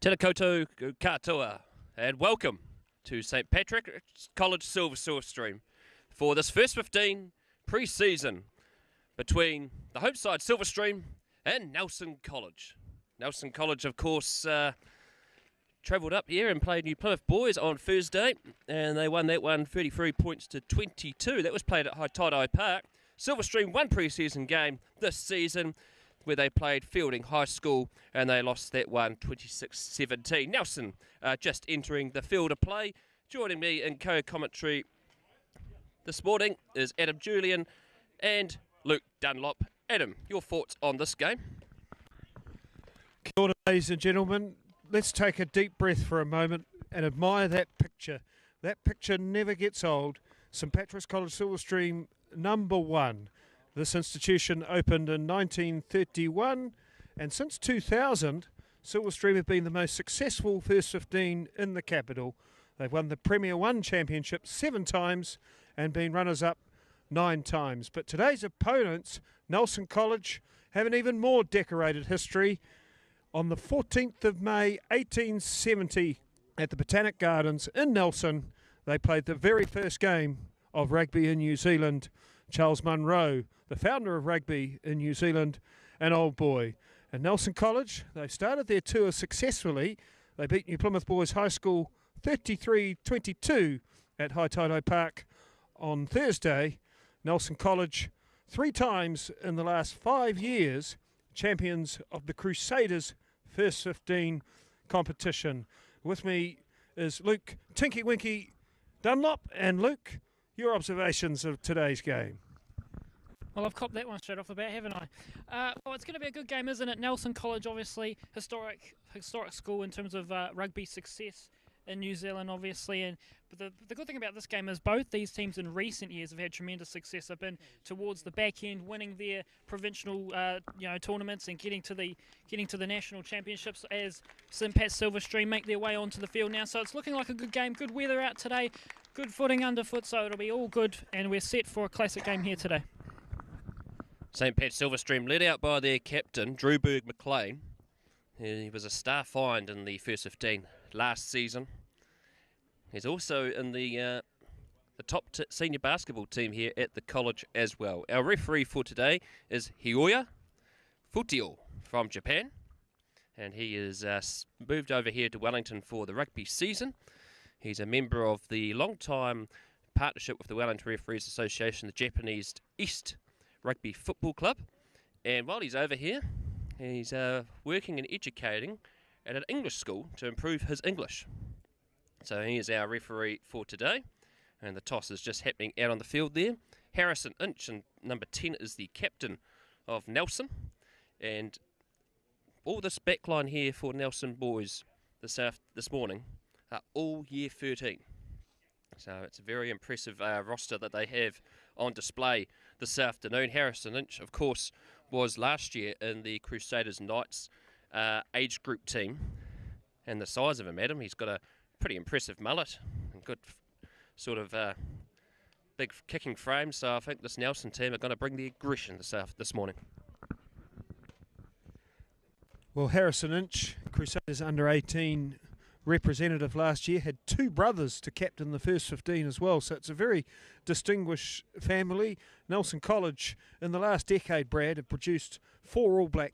Tēnā koutou katoa, and welcome to St Patrick's College Silverstream for this first 15 pre-season between the home side Silverstream and Nelson College. Nelson College, of course, travelled up here and played New Plymouth Boys on Thursday, and they won that one 33 points to 22. That was played at Haitaitai Park. Silverstream won pre-season game this season, where they played Fielding High School, and they lost that one 26-17. Nelson just entering the field of play. Joining me in co-commentary this morning is Adam Julian and Luke Dunlop. Adam, your thoughts on this game? Kia ora, ladies and gentlemen. Let's take a deep breath for a moment and admire that picture. That picture never gets old. St Patrick's College Silverstream #1. This institution opened in 1931, and since 2000, Silverstream have been the most successful first 15 in the capital. They've won the Premier 1 championship 7 times and been runners-up 9 times. But today's opponents, Nelson College, have an even more decorated history. On the 14th of May 1870 at the Botanic Gardens in Nelson, they played the very first game of rugby in New Zealand. Charles Munro, the founder of rugby in New Zealand, an old boy. And Nelson College, they started their tour successfully. They beat New Plymouth Boys High School 33-22 at Haitaitai Park on Thursday. Nelson College, 3 times in the last 5 years, champions of the Crusaders First 15 competition. With me is Luke Tinky Winky Dunlop. And Luke, your observations of today's game. Well, I've copped that one straight off the bat, haven't I? Well, it's going to be a good game, isn't it? Nelson College, obviously, historic school in terms of rugby success in New Zealand, obviously. But the good thing about this game is both these teams in recent years have had tremendous success. They've been towards the back end, winning their provincial tournaments and getting to the national championships as St Pat's Silverstream make their way onto the field now. So it's looking like a good game. Good weather out today. Good footing underfoot, so it'll be all good, and we're set for a classic game here today. St Pat's Silverstream led out by their captain, Drewberg McLean. He was a star find in the first 15 last season. He's also in the top senior basketball team here at the college as well. Our referee for today is Hioya Futio from Japan, and he is moved over here to Wellington for the rugby season. He's a member of the long-time partnership with the Wellington Referees Association, the Japanese East Rugby Football Club. And while he's over here, he's working and educating at an English school to improve his English. So he is our referee for today. And the toss is just happening out on the field there. Harrison Inch, and number 10, is the captain of Nelson. And all this backline here for Nelson boys this morning are all year 13. So it's a very impressive roster that they have on display this afternoon. Harrison Inch, of course, was last year in the Crusaders Knights age group team. And the size of him, Adam, he's got a pretty impressive mullet and good sort of big kicking frame. So I think this Nelson team are going to bring the aggression this morning. Well, Harrison Inch, Crusaders under 18 representative last year, had 2 brothers to captain the first 15 as well, so it's a very distinguished family. Nelson College in the last decade, Brad, have produced 4 All Black.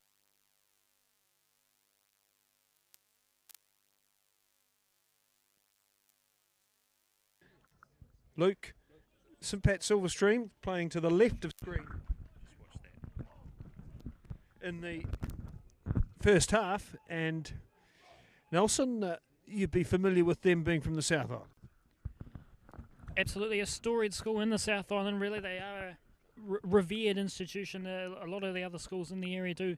Luke, St Pat Silverstream playing to the left of screen in the first half, and Nelson, you'd be familiar with them being from the South Island. Absolutely, a storied school in the South Island. Really, they are a revered institution. A lot of the other schools in the area do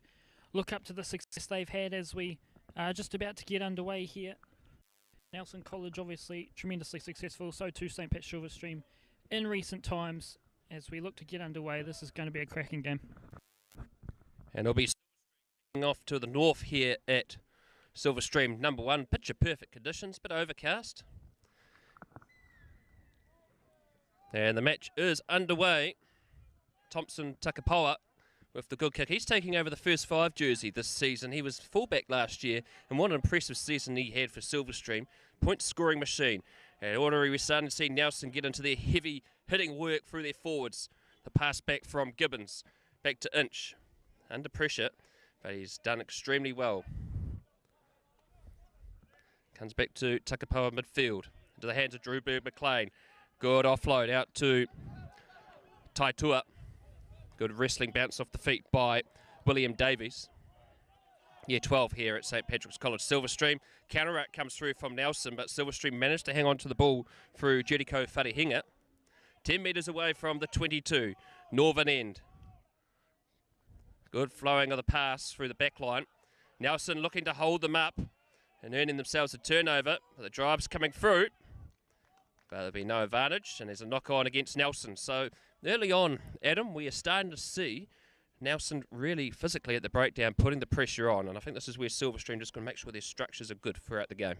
look up to the success they've had as we are just about to get underway here. Nelson College, obviously, tremendously successful. So too St Pat's Silverstream in recent times. As we look to get underway, this is going to be a cracking game. And it'll be off to the north here at Silverstream #1. Picture perfect conditions, but overcast. And the match is underway. Thompson Takapoa with the good kick. He's taking over the first 5 jersey this season. He was fullback last year, and what an impressive season he had for Silverstream. Point scoring machine. And already we're starting to see Nelson get into their heavy hitting work through their forwards. The pass back from Gibbons, back to Inch. Under pressure, but he's done extremely well. Comes back to Takapoa midfield. Into the hands of Drewberg McLean. Good offload out to Taitua. Good wrestling bounce off the feet by William Davies. Year 12 here at St Patrick's College. Silverstream. Counter-attack comes through from Nelson, but Silverstream managed to hang on to the ball through Jericho Wharehinga. 10 metres away from the 22. Northern end. Good flowing of the pass through the back line. Nelson looking to hold them up and earning themselves a turnover. The drive's coming through, but there'll be no advantage, and there's a knock-on against Nelson. So early on, Adam, we are starting to see Nelson really physically at the breakdown, putting the pressure on, and I think this is where Silverstream just going to make sure their structures are good throughout the game.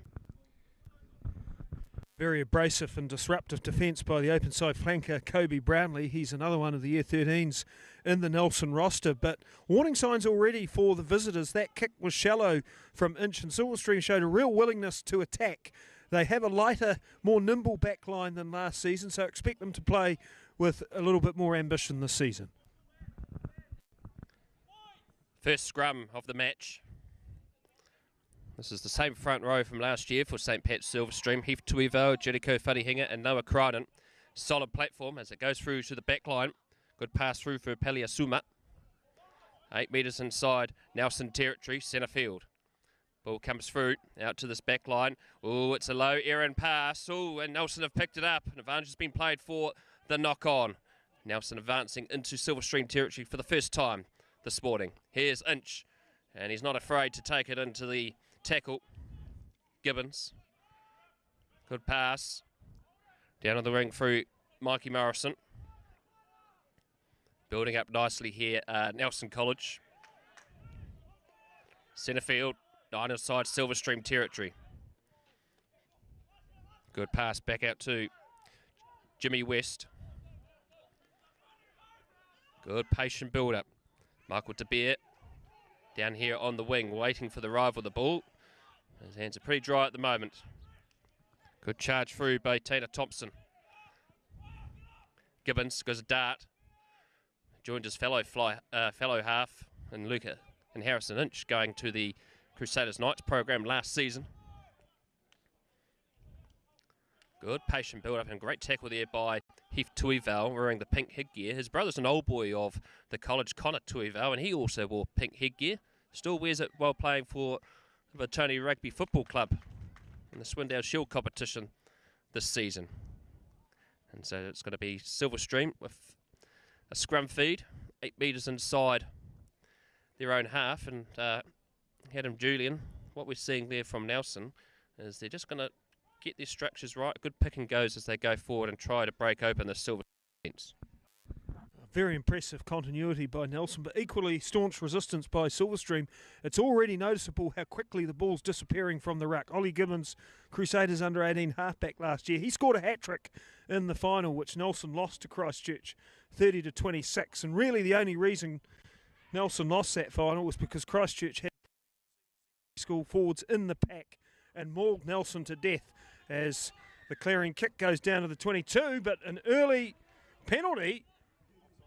Very abrasive and disruptive defence by the open side flanker, Kobe Brownlee. He's another one of the Year 13s in the Nelson roster, but warning signs already for the visitors. That kick was shallow from Inch, and Silverstream showed a real willingness to attack. They have a lighter, more nimble back line than last season, so expect them to play with a little bit more ambition this season. First scrum of the match. This is the same front row from last year for St Pat's Silverstream. Heath Tuivo, Jericho Wharehinga and Noah Crichton. Solid platform as it goes through to the back line. Good pass through for Paliasuma. 8 metres inside Nelson territory, centre field. Ball comes through, out to this back line. Oh, it's a low errant pass. Oh, and Nelson have picked it up. An advantage has been played for the knock-on. Nelson advancing into Silverstream territory for the first time this morning. Here's Inch, and he's not afraid to take it into the tackle. Gibbons. Good pass. Down on the ring through Mikey Morrison. Building up nicely here, Nelson College. Centre field, 9 inside Silverstream territory. Good pass back out to Jimmy West. Good patient build-up. Michael De Beer down here on the wing, waiting for the arrival of the ball. His hands are pretty dry at the moment. Good charge through by Tina Thompson. Gibbons goes a dart. Joined his fellow half, and Luca and Harrison Inch going to the Crusaders Knights program last season. Good patient build-up and great tackle there by Heath Tuival wearing the pink headgear. His brother's an old boy of the college, Connor Tuival, and he also wore pink headgear. Still wears it while playing for the Tony Rugby Football Club in the Swindale Shield competition this season. And so it's going to be Silverstream with a scrum feed, 8 metres inside their own half. And Adam Julian, what we're seeing there from Nelson is they're just going to get their structures right. Good pick and goes as they go forward and try to break open the Silver defence. Very impressive continuity by Nelson, but equally staunch resistance by Silverstream. It's already noticeable how quickly the ball's disappearing from the ruck. Ollie Gibbons, Crusaders under-18 halfback last year. He scored a hat-trick in the final, which Nelson lost to Christchurch 30-26. And really the only reason Nelson lost that final was because Christchurch had school forwards in the pack and mauled Nelson to death as the clearing kick goes down to the 22, but an early penalty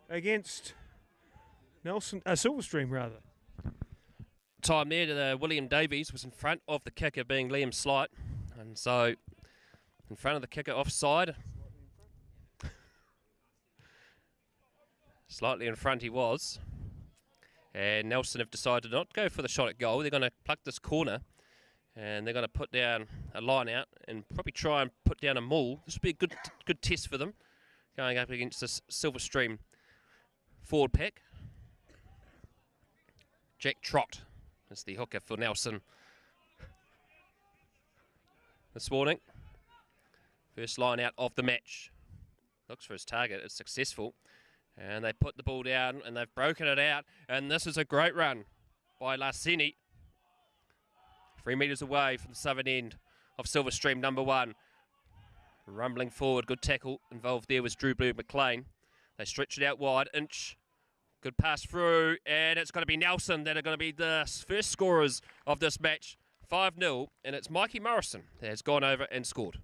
against Silverstream rather. Time there to William Davies was in front of the kicker being Liam Slight, and so in front of the kicker offside. Slightly in front he was, and Nelson have decided not to go for the shot at goal. They're going to pluck this corner and they're going to put down a line out and probably try and put down a maul. This would be a good test for them going up against this Silverstream forward pack. Jack Trott is the hooker for Nelson this morning. First line out of the match. Looks for his target. It's successful. And they put the ball down and they've broken it out. And this is a great run by Larsini. 3 metres away from the southern end of Silverstream, number 1. Rumbling forward. Good tackle involved there was Drewberg McLean. They stretch it out wide. Inch. Good pass through, and it's going to be Nelson that are going to be the first scorers of this match. 5-0, and it's Mikey Morrison that has gone over and scored.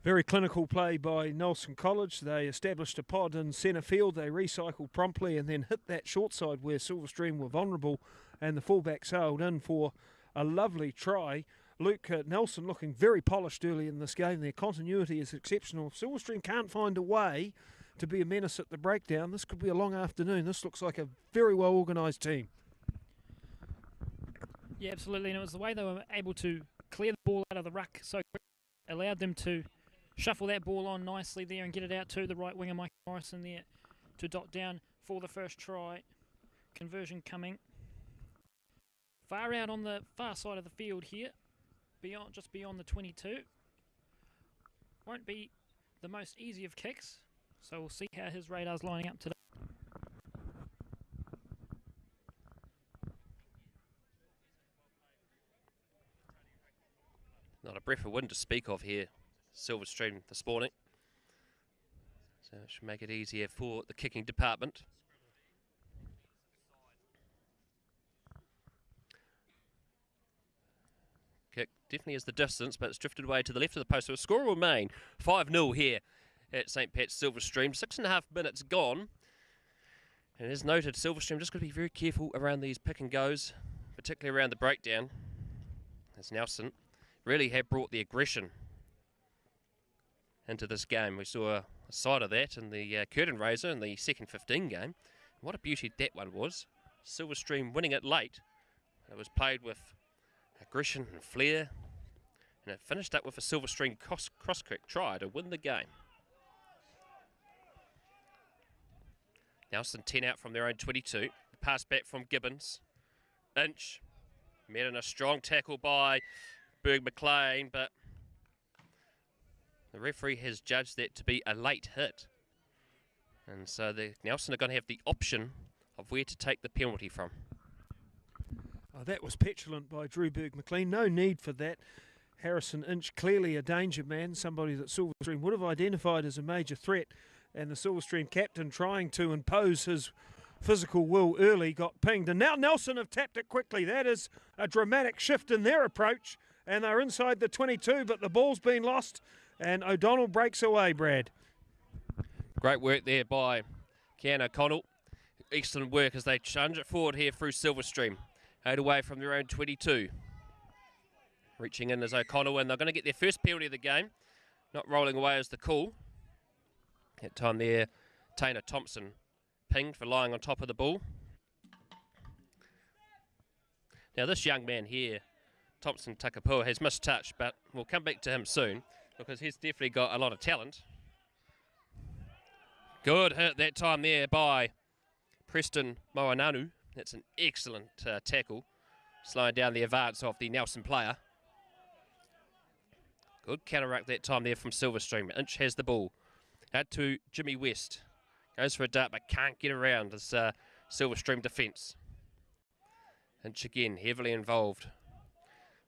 Very clinical play by Nelson College. They established a pod in centre field. They recycled promptly and then hit that short side where Silverstream were vulnerable, and the fullback sailed in for a lovely try. Luke Nelson looking very polished early in this game. Their continuity is exceptional. If Silverstream can't find a way to be a menace at the breakdown, this could be a long afternoon. This looks like a very well organised team. Yeah, absolutely, and it was the way they were able to clear the ball out of the ruck so quick, allowed them to shuffle that ball on nicely there and get it out to the right winger, Mike Morrison, there to dot down for the first try. Conversion coming. Far out on the far side of the field here, just beyond the 22. Won't be the most easy of kicks, so we'll see how his radar's lining up today. Not a breath of wind to speak of here, Silverstream this morning. So it should make it easier for the kicking department. Kick definitely is the distance, but it's drifted away to the left of the post. So a score will remain 5-0 here at St. Pat's Silverstream. 6.5 minutes gone. And as noted, Silverstream just got to be very careful around these pick and goes, particularly around the breakdown. As Nelson really have brought the aggression into this game. We saw a side of that in the curtain raiser in the second 15 game. What a beauty that one was. Silverstream winning it late. It was played with aggression and flair, and it finished up with a Silverstream cross-kick try to win the game. Nelson 10 out from their own 22. Pass back from Gibbons. Inch met in a strong tackle by Berg McLean, but the referee has judged that to be a late hit. And so the Nelson are going to have the option of where to take the penalty from. Oh, that was petulant by Drew Berg McLean. No need for that. Harrison Inch, clearly a danger man, somebody that Silverstream would have identified as a major threat. And the Silverstream captain, trying to impose his physical will early, got pinged. And now Nelson have tapped it quickly. That is a dramatic shift in their approach. And they're inside the 22, but the ball's been lost. And O'Donnell breaks away, Brad. Great work there by Cian O'Connell. Excellent work as they charge it forward here through Silverstream. 8 away from their own 22. Reaching in as O'Connell, and they're going to get their first penalty of the game. Not rolling away as the call. That time there, Taylor Thompson pinged for lying on top of the ball. Now this young man here, Thompson Takapua, has missed touch, but we'll come back to him soon because he's definitely got a lot of talent. Good hit that time there by Preston Moananu. That's an excellent tackle, slowing down the advance of the Nelson player. Good counter-ruck that time there from Silverstream. Inch has the ball. Out to Jimmy West. Goes for a dart but can't get around this Silverstream defence. Inch again heavily involved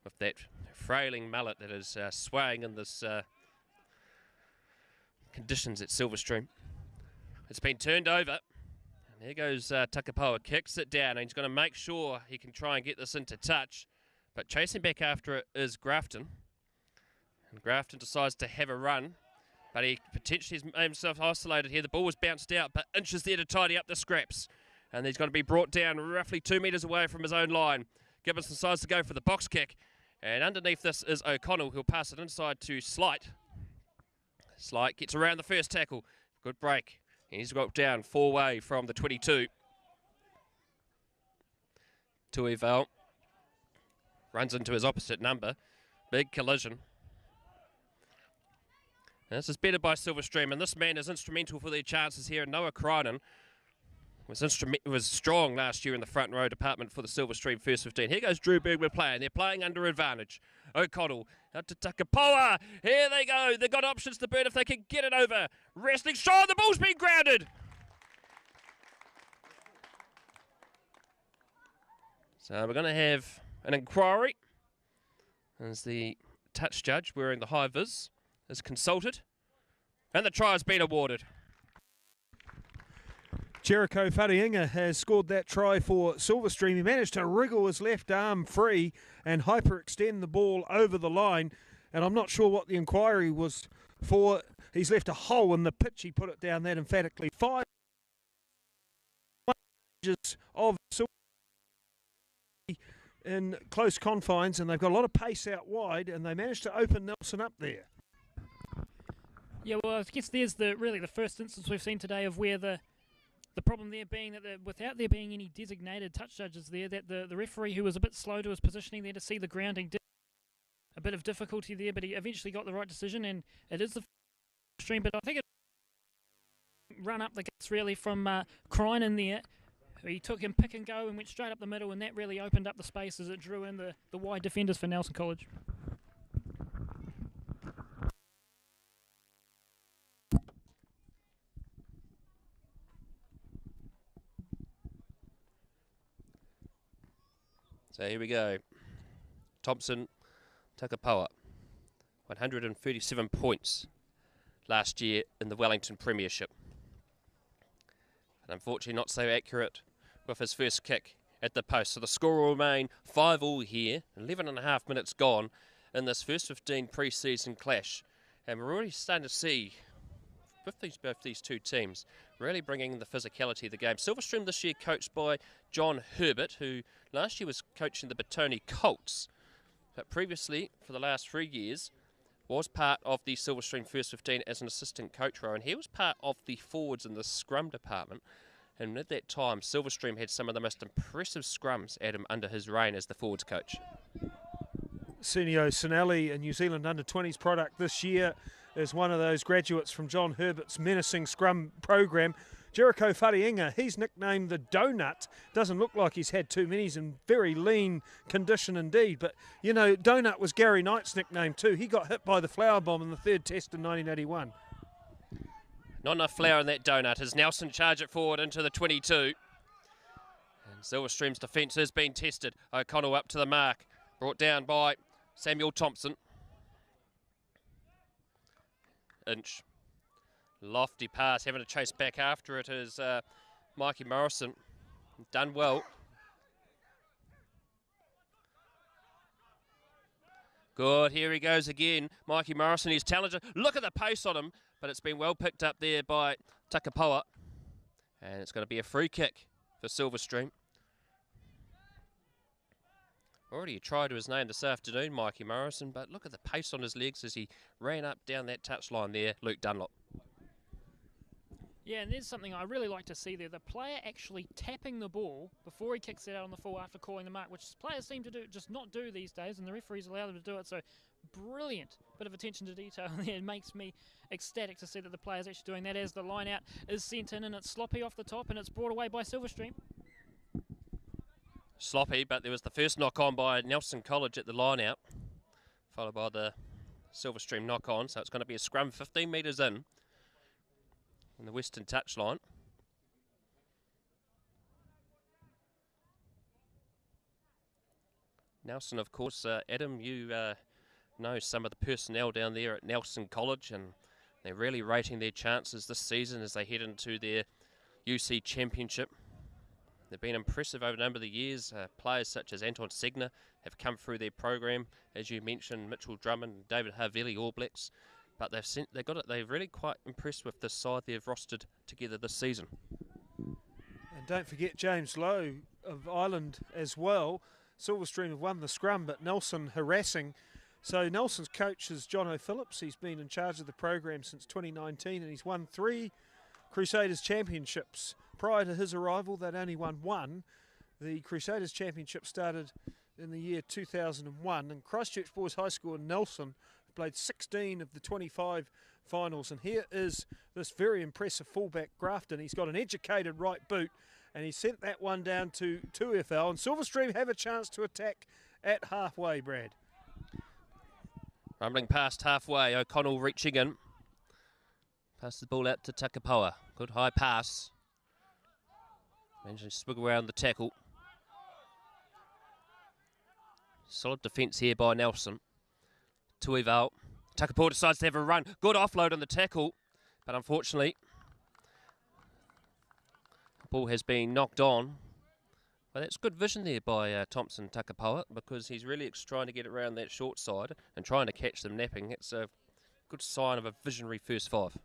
with that frailing mullet that is swaying in this conditions at Silverstream. It's been turned over. And here goes Takapoa, kicks it down, and he's going to make sure he can try and get this into touch. But chasing back after it is Grafton. And Grafton decides to have a run, but he potentially has made himself isolated here. The ball was bounced out, but Inch is there to tidy up the scraps. And he's going to be brought down roughly 2 metres away from his own line. Gibbons decides to go for the box kick. And underneath this is O'Connell, who'll pass it inside to Slight. Slight gets around the first tackle. Good break. He's got down 4 away from the 22. Tuival runs into his opposite number. Big collision. And this is better by Silverstream, and this man is instrumental for their chances here. Noah Crinan was strong last year in the front row department for the Silverstream first 15. Here goes Drew Bergman playing. They're playing under advantage. O'Connell out to Takapoa. Here they go. They've got options to burn if they can get it over. Wrestling shot. The ball's been grounded. So we're going to have an inquiry as the touch judge wearing the high vis is consulted, and the try has been awarded. Jericho Whariinga has scored that try for Silverstream. He managed to wriggle his left arm free and hyperextend the ball over the line. And I'm not sure what the inquiry was for. He's left a hole in the pitch. He put it down that emphatically. 5 inches of Silverstream in close confines, and they've got a lot of pace out wide, and they managed to open Nelson up there. Yeah, well, I guess there's really the first instance we've seen today of where the problem there being that without there being any designated touch judges there, that the referee, who was a bit slow to his positioning there to see the grounding, did a bit of difficulty there, but he eventually got the right decision, and it is the stream. But I think it run up the guts really from Crine in there. He took him pick and go and went straight up the middle, and that really opened up the space as it drew in the wide defenders for Nelson College. So here we go. Thompson Takapawa, 137 points last year in the Wellington Premiership. And unfortunately not so accurate with his first kick at the post. So the score will remain 5-5 here, 11.5 minutes gone in this first 15 pre-season clash. And we're already starting to see, with both these two teams, really bringing the physicality of the game. Silverstream this year coached by John Herbert, who last year was coaching the Batoni Colts, but previously, for the last 3 years, was part of the Silverstream First 15 as an assistant coach role, and he was part of the forwards in the scrum department. And at that time, Silverstream had some of the most impressive scrums at him under his reign as the forwards coach. Senio Sinelli, a New Zealand under-20s product this year, is one of those graduates from John Herbert's menacing scrum program. Jericho Whariinga, he's nicknamed the Donut. Doesn't look like he's had too many. He's in very lean condition indeed. But, you know, Donut was Gary Knight's nickname too. He got hit by the flour bomb in the third test in 1981. Not enough flour in that donut as Nelson charge it forward into the 22. And Silverstream's defence has been tested. O'Connell up to the mark. Brought down by Samuel Thompson. Inch. Lofty pass, having to chase back after it is Mikey Morrison. Done well. Good, here he goes again. Mikey Morrison, he's talented. Look at the pace on him, but it's been well picked up there by Takapawa. And it's going to be a free kick for Silverstream. Already a try to his name this afternoon, Mikey Morrison, but look at the pace on his legs as he ran up down that touchline there, Luke Dunlop. Yeah, and there's something I really like to see there. The player actually tapping the ball before he kicks it out on the full after calling the mark, which players seem to not do these days, and the referees allow them to do it. So brilliant bit of attention to detail there. It makes me ecstatic to see that the player's actually doing that as the line out is sent in, and it's sloppy off the top, and it's brought away by Silverstream. Sloppy, but there was the first knock on by Nelson College at the line out, followed by the Silverstream knock on. So it's going to be a scrum 15 metres in the western touchline. Nelson, of course, Adam, you know some of the personnel down there at Nelson College, and they're really rating their chances this season as they head into their UC Championship. They've been impressive over a number of the years. Players such as Anton Segner have come through their program, as you mentioned, Mitchell Drummond, David Havili, All Blacks. But they're really quite impressed with the side they've rostered together this season. And don't forget James Lowe of Ireland as well. Silverstream have won the scrum, but Nelson harassing. So Nelson's coach is John O'Phillips. He's been in charge of the program since 2019, and he's won 3 Crusaders Championships. Prior to his arrival, they'd only won 1. The Crusaders Championship started in the year 2001, and Christchurch Boys High School in Nelson played 16 of the 25 finals. And here is this very impressive fullback Grafton. He's got an educated right boot, and he sent that one down to 2FL. And Silverstream have a chance to attack at halfway, Brad. Rumbling past halfway, O'Connell reaching in. Pass the ball out to Takapawa. Good high pass. Managed to swig around the tackle. Solid defence here by Nelson. Tuival. Takapawa decides to have a run. Good offload on the tackle, but unfortunately Ball has been knocked on. But that's good vision there by Thompson Takapoa, because he's really trying to get around that short side and trying to catch them napping. It's a good sign of a visionary first five.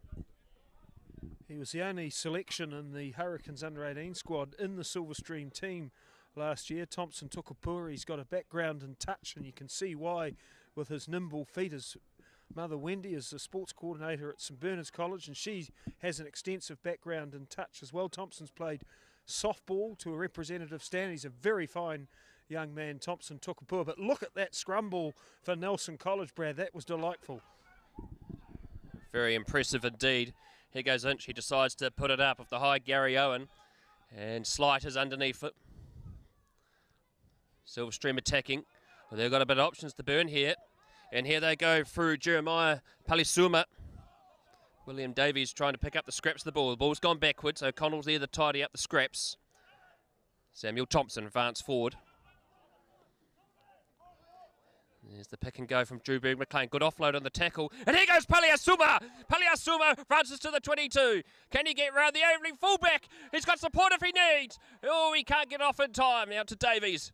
He was the only selection in the Hurricanes under-18 squad in the Silverstream team last year. Thompson Takapoa, he's got a background in touch, and you can see why with his nimble feet. His mother Wendy is the sports coordinator at St Bernard's College, and she has an extensive background in touch as well. Thompson's played softball to a representative stand. He's a very fine young man, Thompson Takapoa. But look at that scrum ball for Nelson College, Brad. That was delightful. Very impressive indeed. Here goes Inch. He decides to put it up with the high Gary Owen, and Slight is underneath it. Silverstream attacking. Well, they've got a bit of options to burn here. And here they go through Jeremiah Palisuma. William Davies trying to pick up the scraps of the ball. The ball's gone backwards. O'Connell's there to tidy up the scraps. Samuel Thompson advance forward. There's the pick and go from Drew Berg-McLean. Good offload on the tackle. And here goes Paliasuma. Paliasuma advances to the 22. Can he get round the opening fullback? He's got support if he needs. Oh, he can't get off in time. Now to Davies.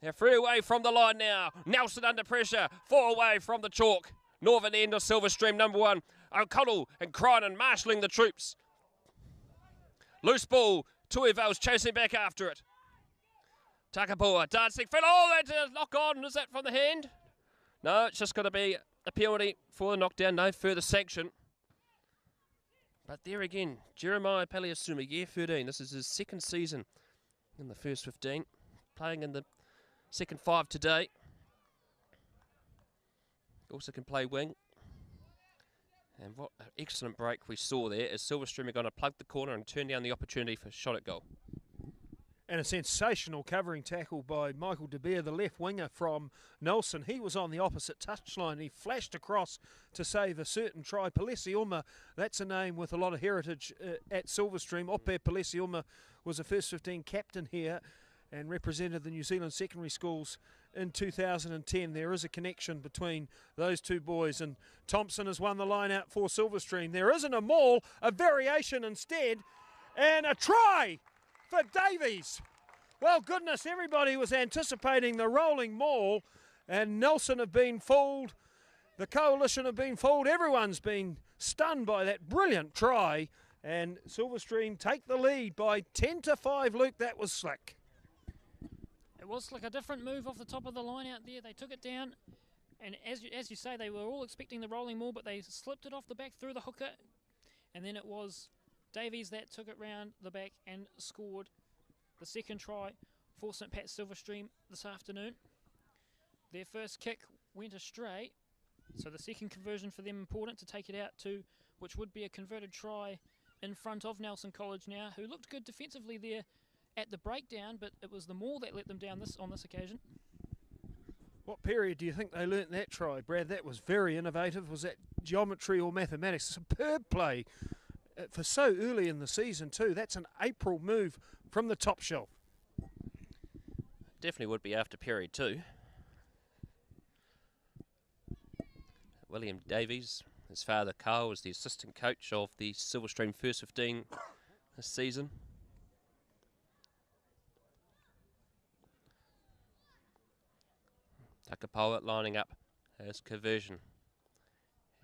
They're 3 away from the line now. Nelson under pressure. 4 away from the chalk. Northern end of Silverstream, number 1. O'Connell and Crinan marshalling the troops. Loose ball. Tuivale's chasing back after it. Takapoa dancing. Oh, that's a knock on. Is that from the hand? No, it's just going to be a penalty for the knockdown. No further sanction. But there again, Jeremiah Paliasuma, year 13. This is his second season in the first 15. Playing in the second 5 today. Also can play wing. And what an excellent break we saw there as Silverstream are going to plug the corner and turn down the opportunity for a shot at goal. And a sensational covering tackle by Michael De Beer, the left winger from Nelson. He was on the opposite touchline. He flashed across to save a certain try. Palesiuma, that's a name with a lot of heritage at Silverstream. Ope Palesiuma was a first 15 captain here and represented the New Zealand secondary schools in 2010. There is a connection between those two boys, and Thompson has won the line out for Silverstream. There isn't a maul, a variation instead, and a try for Davies. Well, goodness, everybody was anticipating the rolling maul, and Nelson have been fooled. The coalition have been fooled. Everyone's been stunned by that brilliant try, and Silverstream take the lead by 10-5. Luke, that was slick. It was like a different move off the top of the line out there. They took it down, and as you say, they were all expecting the rolling maul, but they slipped it off the back through the hooker, and then it was Davies that took it round the back and scored the second try for St Pat's Silverstream this afternoon. Their first kick went astray, so the second conversion for them important to take it out to, which would be a converted try in front of Nelson College now, who looked good defensively there at the breakdown, but it was the maul that let them down on this occasion. What period do you think they learnt that try, Brad? That was very innovative. Was that geometry or mathematics? Superb play for so early in the season too. That's an April move from the top shelf. Definitely would be after period 2. William Davies, his father Carl, was the assistant coach of the Silverstream first 15 this season. Takapoa lining up his conversion,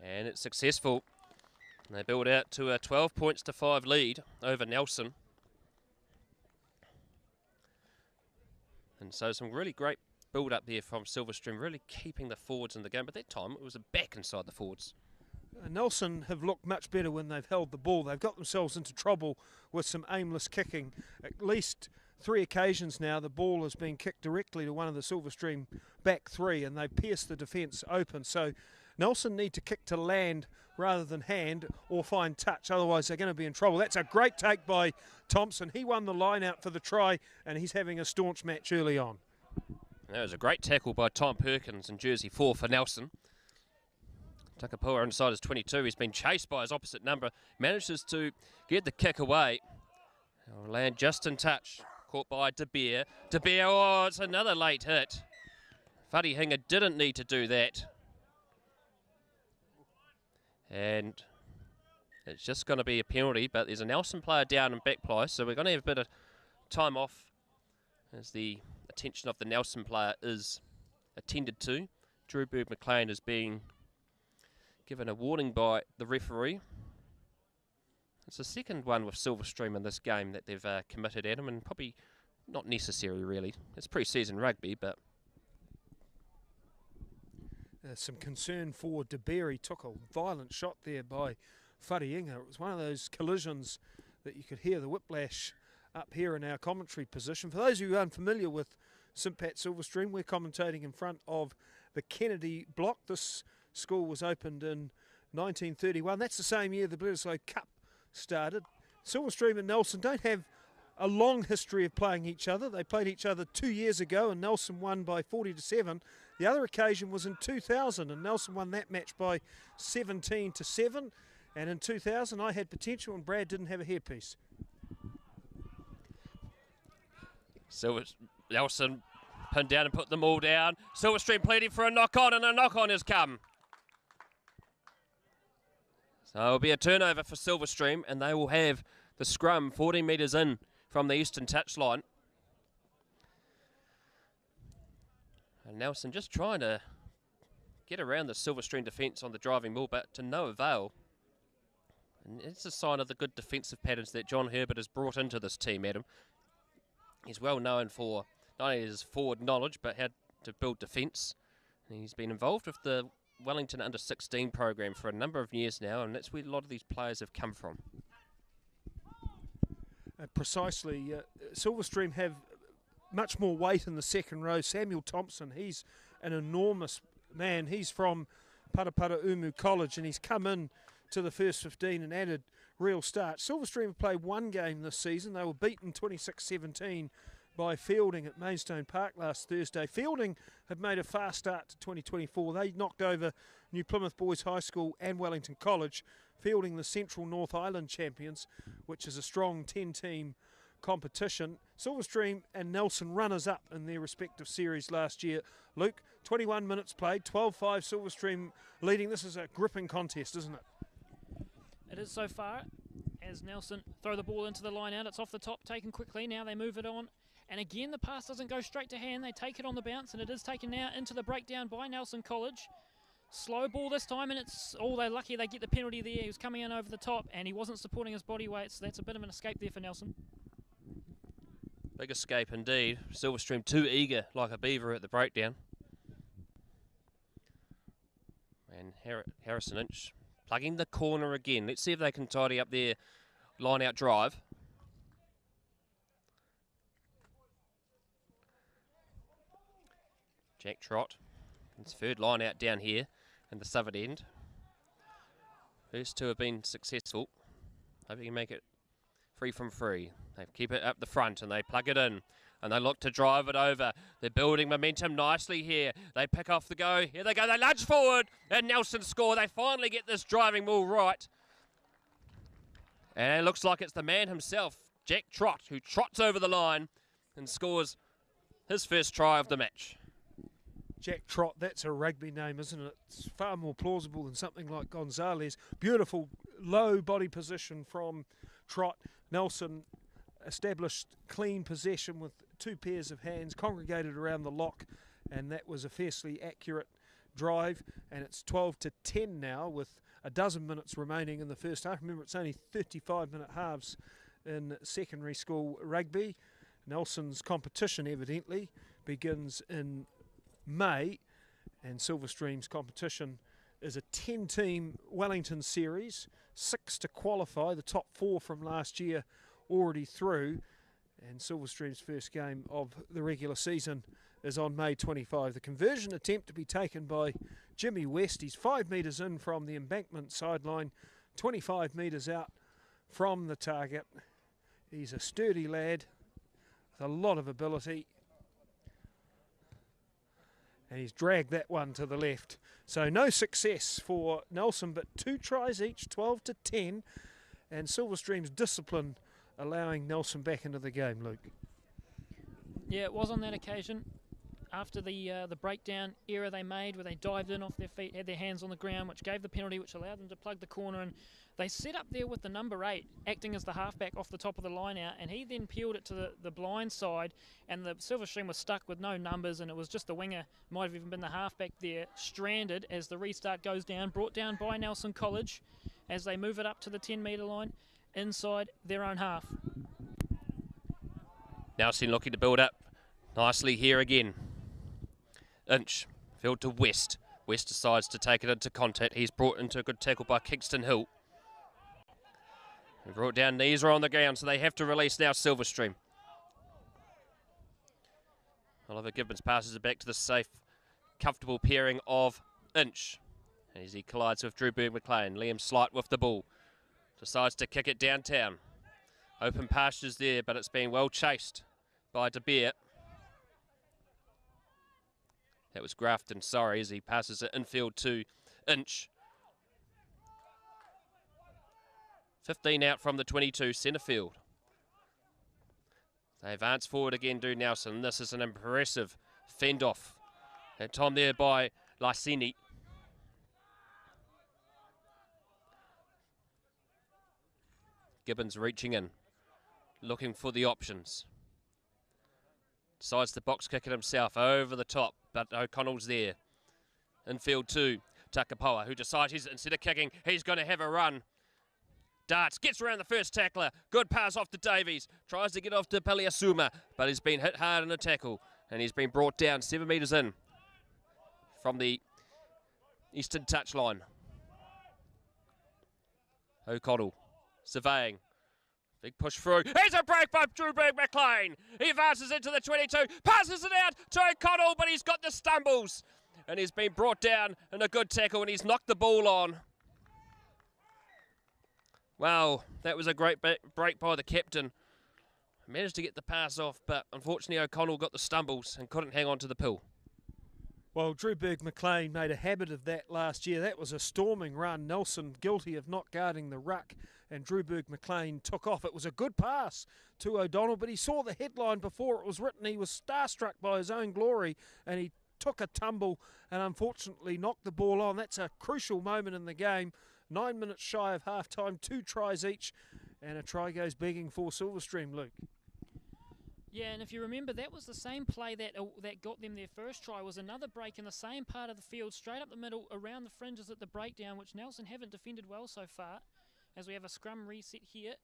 and it's successful. They build out to a 12 points to 5 lead over Nelson. And so some really great build up there from Silverstream, really keeping the forwards in the game. But that time it was a back inside the forwards. Nelson have looked much better when they've held the ball. They've got themselves into trouble with some aimless kicking. At least 3 occasions now the ball has been kicked directly to one of the Silverstream back 3, and they pierced the defence open. So Nelson need to kick to land rather than hand or find touch, otherwise they're going to be in trouble. That's a great take by Thompson. He won the line out for the try, and he's having a staunch match early on. That was a great tackle by Tom Perkins in jersey 4 for Nelson. Takapoa inside his 22. He's been chased by his opposite number. Manages to get the kick away. He'll land just in touch. Caught by De Beer. De Beer, oh, it's another late hit. Whare Hinga didn't need to do that. And It's just going to be a penalty, but there's a Nelson player down in back ply, so we're going to have a bit of time off as the attention of the Nelson player is attended to. Drew Bird McLean is being given a warning by the referee. It's the second one with Silverstream in this game that they've committed, Adam, and probably not necessary, really. It's pre-season rugby, but... Some concern for De Berry. Took a violent shot there by Whariinga. It was one of those collisions that you could hear the whiplash up here in our commentary position. For those of you who aren't familiar with St Pat Silverstream, we're commentating in front of the Kennedy block. This school was opened in 1931. That's the same year the Bledisloe Cup started. Silverstream and Nelson don't have a long history of playing each other. They played each other 2 years ago and Nelson won by 40-7. The other occasion was in 2000 and Nelson won that match by 17-7. And in 2000 I had potential and Brad didn't have a hairpiece. Nelson pinned down and put them all down. Silverstream pleading for a knock-on, and a knock-on has come. So it'll be a turnover for Silverstream, and they will have the scrum 14 metres in from the eastern touchline. And Nelson just trying to get around the Silverstream defence on the driving ball, but to no avail. And it's a sign of the good defensive patterns that John Herbert has brought into this team, Adam. He's well known for not only his forward knowledge, but how to build defence. And he's been involved with the Wellington Under-16 program for a number of years now, and that's where a lot of these players have come from. Precisely. Silverstream have much more weight in the second row. Samuel Thompson, he's an enormous man. He's from Parapara Umu College, and he's come in to the first 15 and added real start. Silverstream have played one game this season. They were beaten 26-17 by Fielding at Maidstone Park last Thursday. Fielding have made a fast start to 2024. They knocked over New Plymouth Boys High School and Wellington College. Fielding the Central North Island champions, which is a strong 10-team competition. Silverstream and Nelson runners-up in their respective series last year. Luke, 21 minutes played, 12-5 Silverstream leading. This is a gripping contest, isn't it? It is so far, as Nelson throw the ball into the line out. It's off the top, taken quickly. Now they move it on. And again, the pass doesn't go straight to hand. They take it on the bounce, and it is taken now into the breakdown by Nelson College. Slow ball this time, and it's they're lucky they get the penalty there. He was coming in over the top, and he wasn't supporting his body weight, so that's a bit of an escape there for Nelson. Big escape indeed. Silverstream too eager, like a beaver at the breakdown. And Harrison Inch plugging the corner again. Let's see if they can tidy up their line-out drive. Jack Trott, his third line-out down here in the southern end. First two have been successful. Hope he can make it free from free. They keep it up the front and they plug it in. And they look to drive it over. They're building momentum nicely here. They pick off the go. Here they go. They lunge forward. And Nelson score. They finally get this driving ball right. And it looks like it's the man himself, Jack Trott, who trots over the line and scores his first try of the match. Jack Trott, that's a rugby name, isn't it? It's far more plausible than something like Gonzalez. Beautiful low body position from Trott. Nelson established clean possession with two pairs of hands congregated around the lock, and that was a fiercely accurate drive. And it's 12-10 now with a dozen minutes remaining in the first half. Remember, it's only 35-minute halves in secondary school rugby. Nelson's competition evidently begins in May, and Silverstream's competition is a 10-team Wellington series, 6 to qualify, the top 4 from last year already through, and Silverstream's first game of the regular season is on May 25. The conversion attempt to be taken by Jimmy West. He's 5 metres in from the embankment sideline, 25 metres out from the target. He's a sturdy lad with a lot of ability, and he's dragged that one to the left. So no success for Nelson, but 2 tries each, 12-10, and Silverstream's discipline allowing Nelson back into the game, Luke. Yeah, it was on that occasion. after the breakdown error they made, where they dived in off their feet, had their hands on the ground, which gave the penalty, which allowed them to plug the corner, and they set up there with the number 8 acting as the halfback off the top of the line out, and he then peeled it to the blind side, and the Silverstream was stuck with no numbers, and it was just the winger, might have even been the halfback there, stranded as the restart goes down, brought down by Nelson College as they move it up to the 10-metre line inside their own half. Nelson looking to build up nicely here again. Inch, field to West. West decides to take it into contact. He's brought into a good tackle by Kingston Hill. They brought down, knees are on the ground, so they have to release now Silverstream. Oliver Gibbons passes it back to the safe, comfortable pairing of Inch. As he collides with Drew Berg-McLean. Liam Slight with the ball. Decides to kick it downtown. Open pastures there, but it's been well chased by De Beer. That was Grafton, sorry, as he passes it infield to Inch. 15 out from the 22, centre field. They advance forward again, do Nelson. This is an impressive fend off. And time there by Lysini. Gibbons reaching in, looking for the options. Decides to box kick it himself over the top, but O'Connell's there. Infield to Takapoa, who decides instead of kicking, he's going to have a run. Darts, gets around the first tackler. Good pass off to Davies. Tries to get off to Paliasuma, but he's been hit hard in a tackle. And he's been brought down 7 metres in from the eastern touchline. O'Connell surveying. Big push through. Here's a break by Drew Berg-McLean. He advances into the 22. Passes it out to O'Connell, but he's got the stumbles. And he's been brought down in a good tackle, and he's knocked the ball on. Wow, that was a great break by the captain. Managed to get the pass off, but unfortunately O'Connell got the stumbles and couldn't hang on to the pill. Well, Drew Berg-McLean made a habit of that last year. That was a storming run. Nelson guilty of not guarding the ruck, and Drew Berg-McLean took off. It was a good pass to O'Donnell, but he saw the headline before it was written. He was starstruck by his own glory, and he took a tumble and unfortunately knocked the ball on. That's a crucial moment in the game. 9 minutes shy of half-time, 2 tries each, and a try goes begging for Silverstream, Luke. Yeah, and if you remember, that was the same play that got them their first try, was another break in the same part of the field, straight up the middle, around the fringes at the breakdown, which Nelson haven't defended well so far, as we have a scrum reset here.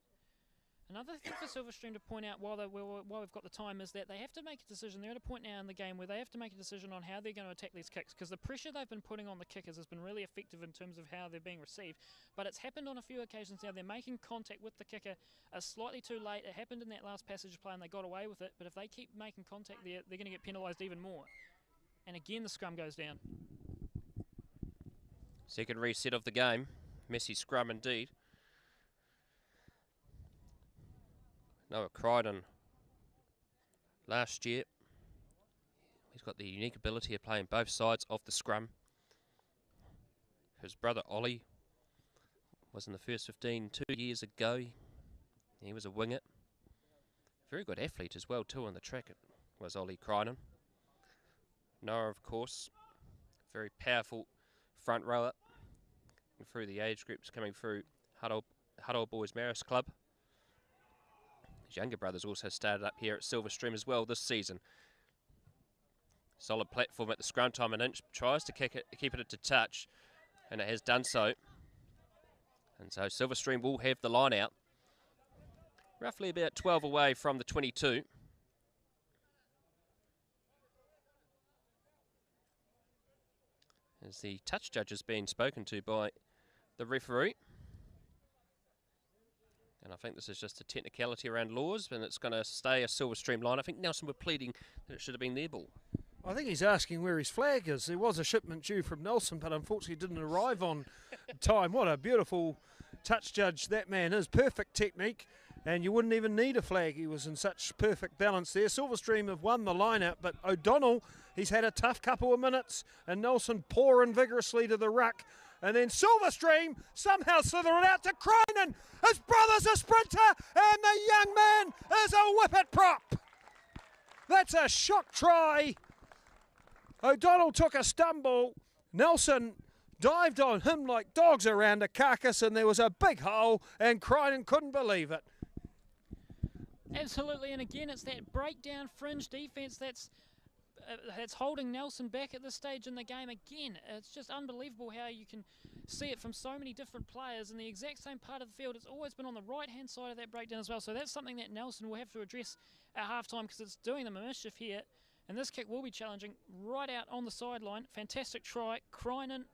Another thing for Silverstream to point out while we've got the time is that they have to make a decision. They're at a point now in the game where they have to make a decision on how they're going to attack these kicks, because the pressure they've been putting on the kickers has been really effective in terms of how they're being received. But it's happened on a few occasions now. They're making contact with the kicker slightly too late. It happened in that last passage play and they got away with it. But if they keep making contact there, they're going to get penalised even more. And again, the scrum goes down. Second reset of the game. Messy scrum indeed. Noah Crichton last year. He's got the unique ability of playing both sides of the scrum. His brother Ollie was in the first 15 2 years ago. He was a winger. Very good athlete as well too on the track. It was Ollie Crichton. Noah, of course, very powerful front rower through the age groups, coming through Huddle Boys Maris Club. His younger brothers also started up here at Silverstream as well this season. Solid platform at the scrum time, and Inch tries to keep it into touch, and it has done so. And so Silverstream will have the line out. Roughly about 12 away from the 22. As the touch judge is being spoken to by the referee. And I think this is just a technicality around laws, and it's going to stay a Silverstream line. I think Nelson were pleading that it should have been their ball. I think he's asking where his flag is. There was a shipment due from Nelson, but unfortunately didn't arrive on time. What a beautiful touch judge that man is. Perfect technique, and you wouldn't even need a flag. He was in such perfect balance there. Silverstream have won the line-out, but O'Donnell, he's had a tough couple of minutes, and Nelson pouring vigorously to the ruck. And then Silverstream somehow slither it out to Crichton. His brother's a sprinter, and the young man is a whippet prop. That's a shock try O'Donnell took a stumble. Nelson dived on him like dogs around a carcass, and there was a big hole, and Crichton couldn't believe it. Absolutely, and again, it's that breakdown fringe defence that's holding Nelson back at this stage in the game. Again, it's just unbelievable how you can see it from so many different players in the exact same part of the field. It's always been on the right-hand side of that breakdown as well, so that's something that Nelson will have to address at half-time because it's doing them a mischief here. And this kick will be challenging right out on the sideline. Fantastic try. Crichton,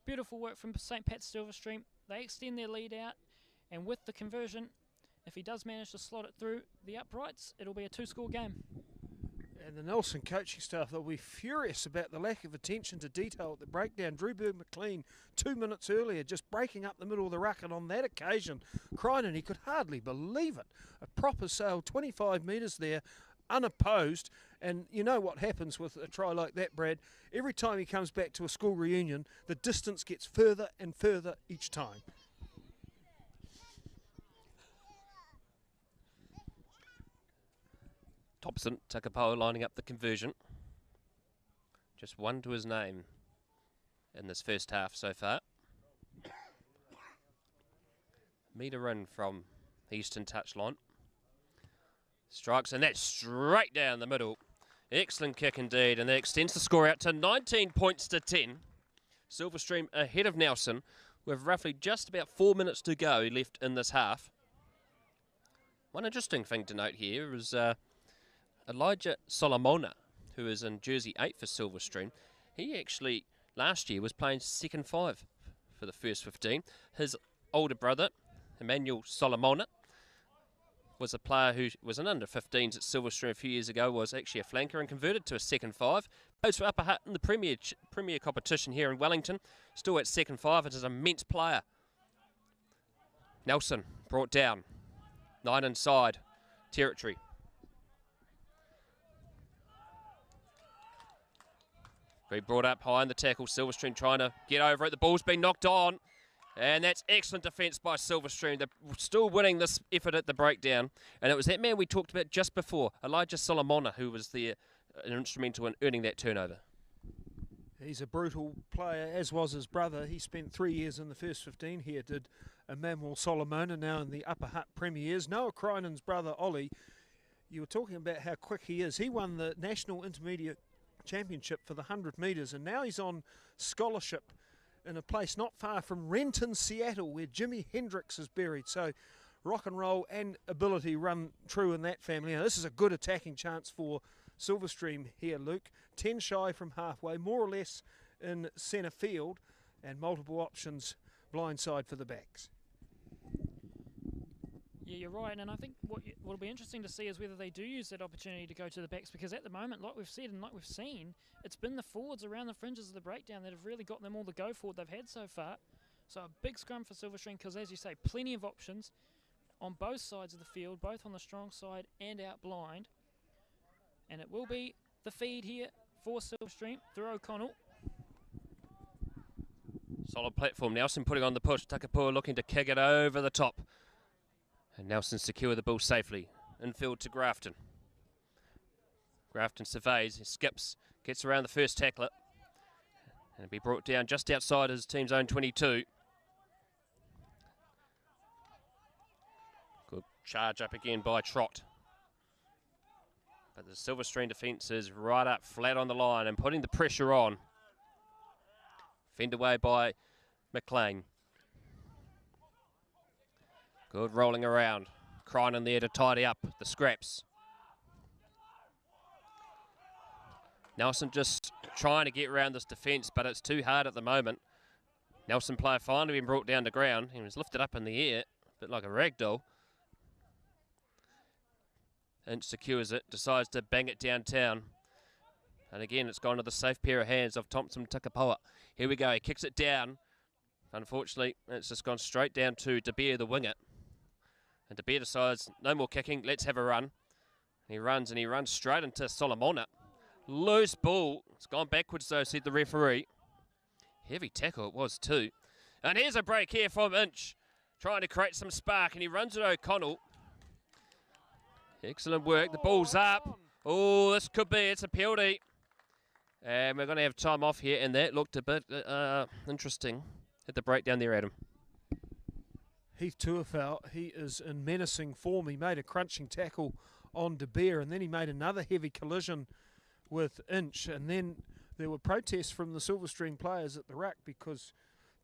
beautiful work from St. Pat's Silverstream. They extend their lead out, and with the conversion, if he does manage to slot it through the uprights, it'll be a 2-score game. And the Nelson coaching staff, they'll be furious about the lack of attention to detail at the breakdown. Drewberg McLean, 2 minutes earlier, just breaking up the middle of the ruck, and on that occasion, Crichton, he could hardly believe it. A proper sail, 25 metres there, unopposed, and you know what happens with a try like that, Brad. Every time he comes back to a school reunion, the distance gets further and further each time. Thompson, Takapoa lining up the conversion. Just one to his name in this first half so far. Metre in from the eastern touchline. Strikes, and that's straight down the middle. Excellent kick indeed, and that extends the score out to 19 points to 10. Silverstream ahead of Nelson with roughly just about 4 minutes to go left in this half. One interesting thing to note here is Elijah Solomona, who is in jersey 8 for Silverstream. He actually last year was playing second 5 for the first 15. His older brother, Emmanuel Solomona, was a player who was an under 15s at Silverstream a few years ago, was actually a flanker and converted to a second 5. Plays for Upper Hutt in the Premier competition here in Wellington. Still at second 5, it is an immense player. Nelson brought down. 9 inside territory. Very brought up high in the tackle. Silverstream trying to get over it. The ball's been knocked on. And that's excellent defence by Silverstream. They're still winning this effort at the breakdown. And it was that man we talked about just before, Elijah Solomona, who was instrumental in earning that turnover. He's a brutal player, as was his brother. He spent 3 years in the first 15 here, did Emmanuel Solomona, now in the Upper Hutt Premiers. Noah Crichton's brother, Ollie, you were talking about how quick he is. He won the National Intermediate Championship for the 100 metres, and now he's on scholarship in a place not far from Renton, Seattle, where Jimi Hendrix is buried. So rock and roll and ability run true in that family. Now, this is a good attacking chance for Silverstream here, Luke. 10 shy from halfway, more or less in centre field, and multiple options blindside for the backs. Yeah, you're right, and I think what'll be interesting to see is whether they do use that opportunity to go to the backs, because at the moment, like we've said and like we've seen, it's been the forwards around the fringes of the breakdown that have really got them all the go forward they've had so far. So a big scrum for Silverstream, because as you say, plenty of options on both sides of the field, both on the strong side and out blind. And it will be the feed here for Silverstream through O'Connell. Solid platform. Nelson putting on the push. Takapua looking to kick it over the top. And Nelson secure the ball safely. Infield to Grafton. Grafton surveys, he skips, gets around the first tackler. And it'll be brought down just outside his team's own 22. Good charge up again by Trott. But the Silverstream defence is right up flat on the line and putting the pressure on. Fend away by McLean. Good rolling around. Crichton there to tidy up the scraps. Nelson just trying to get around this defence, but it's too hard at the moment. Nelson player finally been brought down to ground. He was lifted up in the air, a bit like a rag doll. Inch secures it, decides to bang it downtown. And again, it's gone to the safe pair of hands of Thompson Takapoa. Here we go, he kicks it down. Unfortunately, it's just gone straight down to De Beer, the winger. And De Beer decides, no more kicking, let's have a run. He runs straight into Solomona. Loose ball. It's gone backwards though, said the referee. Heavy tackle it was too. And here's a break here from Inch. Trying to create some spark, and he runs at O'Connell. Excellent work, the ball's up. Oh, this could be, it's a penalty. And we're going to have time off here, and that looked a bit interesting at the breakdown there, Adam. Heath Tuafau, he is in menacing form. He made a crunching tackle on De Beer, and then he made another heavy collision with Inch, and then there were protests from the Silverstream players at the ruck because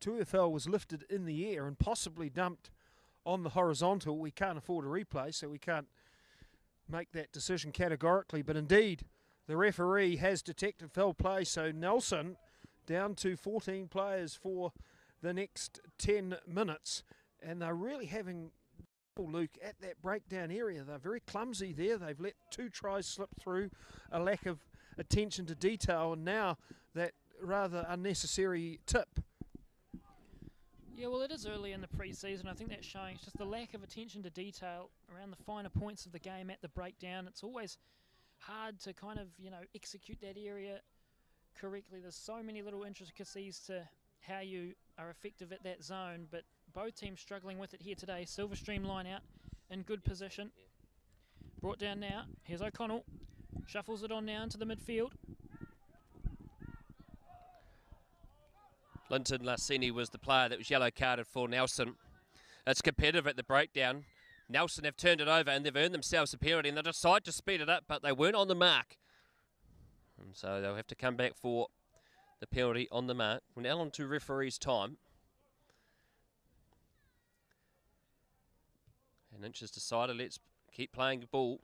Tuafau was lifted in the air and possibly dumped on the horizontal. We can't afford a replay, so we can't make that decision categorically, but indeed the referee has detected foul play, so Nelson down to 14 players for the next 10 minutes. And they're really having trouble, Luke, at that breakdown area. They're very clumsy there. They've let 2 tries slip through, a lack of attention to detail, and now that rather unnecessary tip. Yeah, well, it is early in the pre-season. I think that's showing just the lack of attention to detail around the finer points of the game at the breakdown. It's always hard to kind of, execute that area correctly. There's so many little intricacies to how you are effective at that zone, but both teams struggling with it here today. Silverstream line out in good position. Brought down now. Here's O'Connell. Shuffles it on now into the midfield. Linton Lassini was the player that was yellow carded for Nelson. It's competitive at the breakdown. Nelson have turned it over and they've earned themselves a penalty, and they decide to speed it up, but they weren't on the mark. And so they'll have to come back for the penalty on the mark. We're now on to referee's time. And Inch has decided, let's keep playing the ball.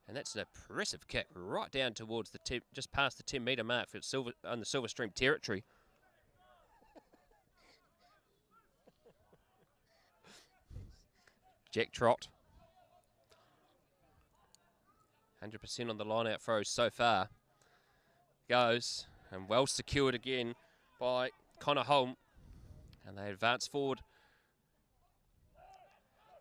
And that's an impressive kick right down towards the just past the 10-metre mark for on the Silverstream territory. Jack Trott. 100% on the line-out throws so far. Goes, and well secured again by Connor Holm. And they advance forward.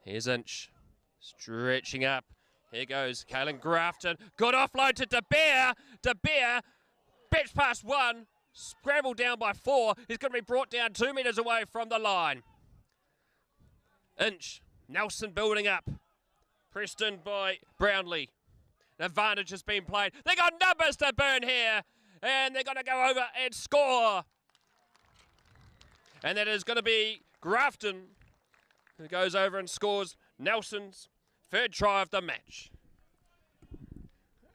Here's Inch, stretching up. Here goes Caelan Grafton. Good offload to De Beer. De Beer, bitch past 1. Scrambled down by 4. He's going to be brought down 2 metres away from the line. Inch, Nelson building up. Pressed in by Brownlee. An advantage has been played. They got numbers to burn here. And they're going to go over and score. And that is going to be Grafton, who goes over and scores Nelson's 3rd try of the match.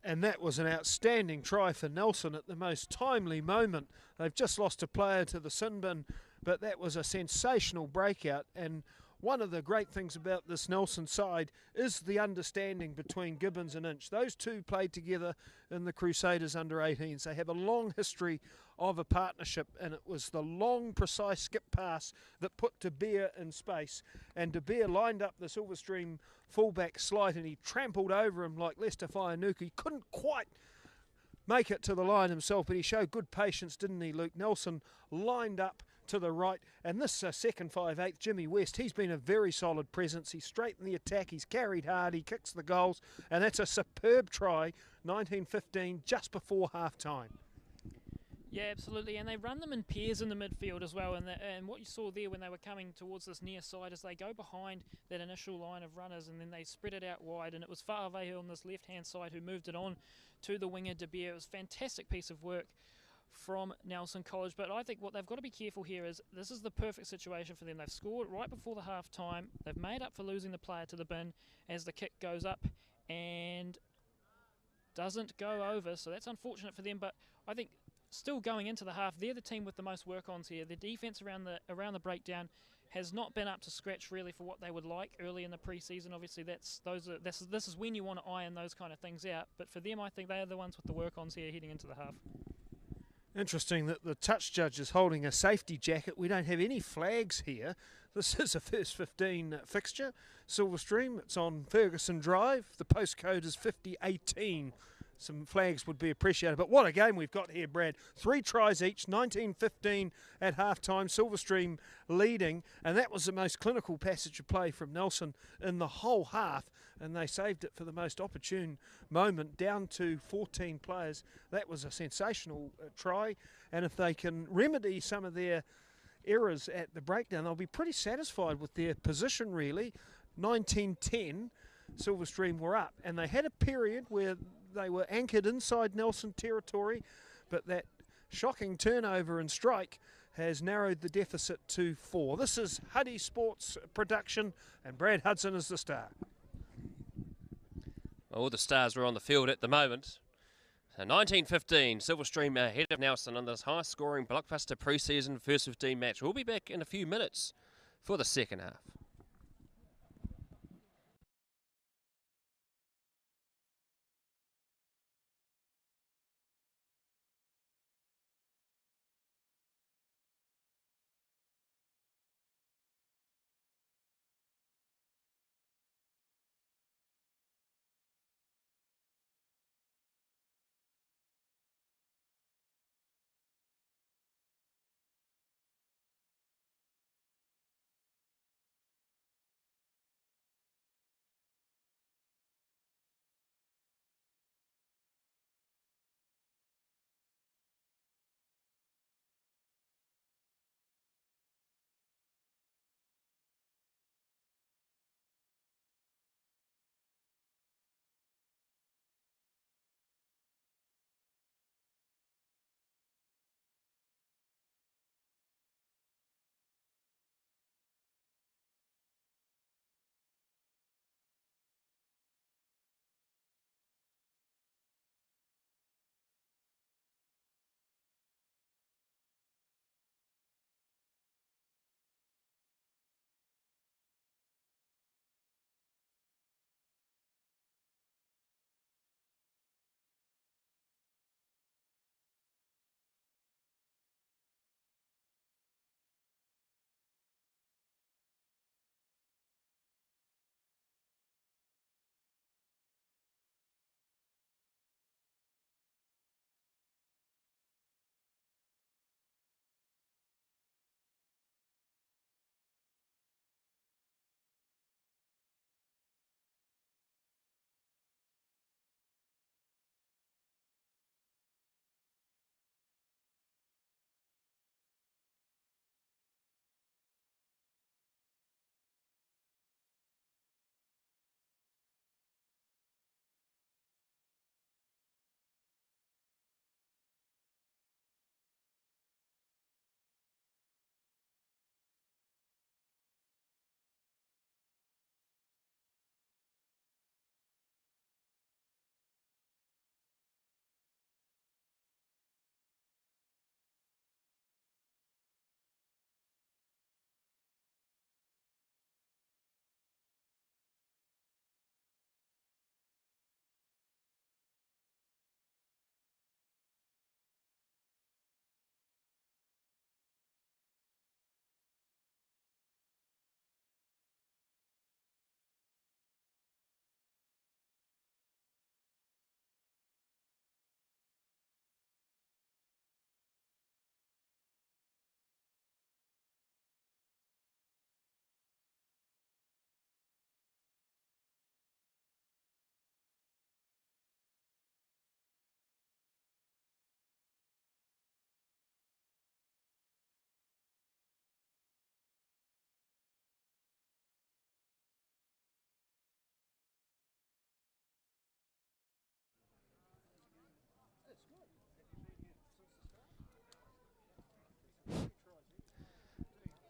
And that was an outstanding try for Nelson at the most timely moment. They've just lost a player to the sin bin, but that was a sensational breakout. And one of the great things about this Nelson side is the understanding between Gibbons and Inch. Those two played together in the Crusaders under-18s. They have a long history of a partnership, and it was the long, precise skip pass that put De Beer in space. And De Beer lined up the Silverstream fullback Slight, and he trampled over him like Lester Fianuka. He couldn't quite make it to the line himself, but he showed good patience, didn't he, Luke? Nelson lined up to the right, and this second 5/8, Jimmy West, he's been a very solid presence. He's straightened the attack, he's carried hard, he kicks the goals, and that's a superb try, 19-15, just before half-time. Yeah, absolutely, and they run them in pairs in the midfield as well, and what you saw there when they were coming towards this near side is they go behind that initial line of runners and then they spread it out wide, and it was Fa'avehu on this left-hand side who moved it on to the winger De Beer. It was a fantastic piece of work from Nelson College, but I think what they've got to be careful here is this is the perfect situation for them. They've scored right before the half-time. They've made up for losing the player to the bin as the kick goes up and doesn't go over, so that's unfortunate for them, but I think still going into the half, they're the team with the most work-ons here. The defence around the breakdown has not been up to scratch really for what they would like early in the pre-season. Obviously, this is when you want to iron those kind of things out. But for them, I think they are the ones with the work-ons here heading into the half. Interesting that the touch judge is holding a safety jacket. We don't have any flags here. This is a first 15 fixture. Silverstream, it's on Ferguson Drive. The postcode is 5018. Some flags would be appreciated. But what a game we've got here, Brad. 3 tries each, 19-15 at half-time. Silverstream leading. And that was the most clinical passage of play from Nelson in the whole half. And they saved it for the most opportune moment, down to 14 players. That was a sensational try. And if they can remedy some of their errors at the breakdown, they'll be pretty satisfied with their position, really. 19-10, Silverstream were up. And they had a period where they were anchored inside Nelson territory, but that shocking turnover and strike has narrowed the deficit to 4. This is Huddy Sports production, and Brad Hudson is the star. All the stars are on the field at the moment. So 19-15, Silverstream ahead of Nelson in this high-scoring blockbuster pre-season first 15 match. We'll be back in a few minutes for the second half.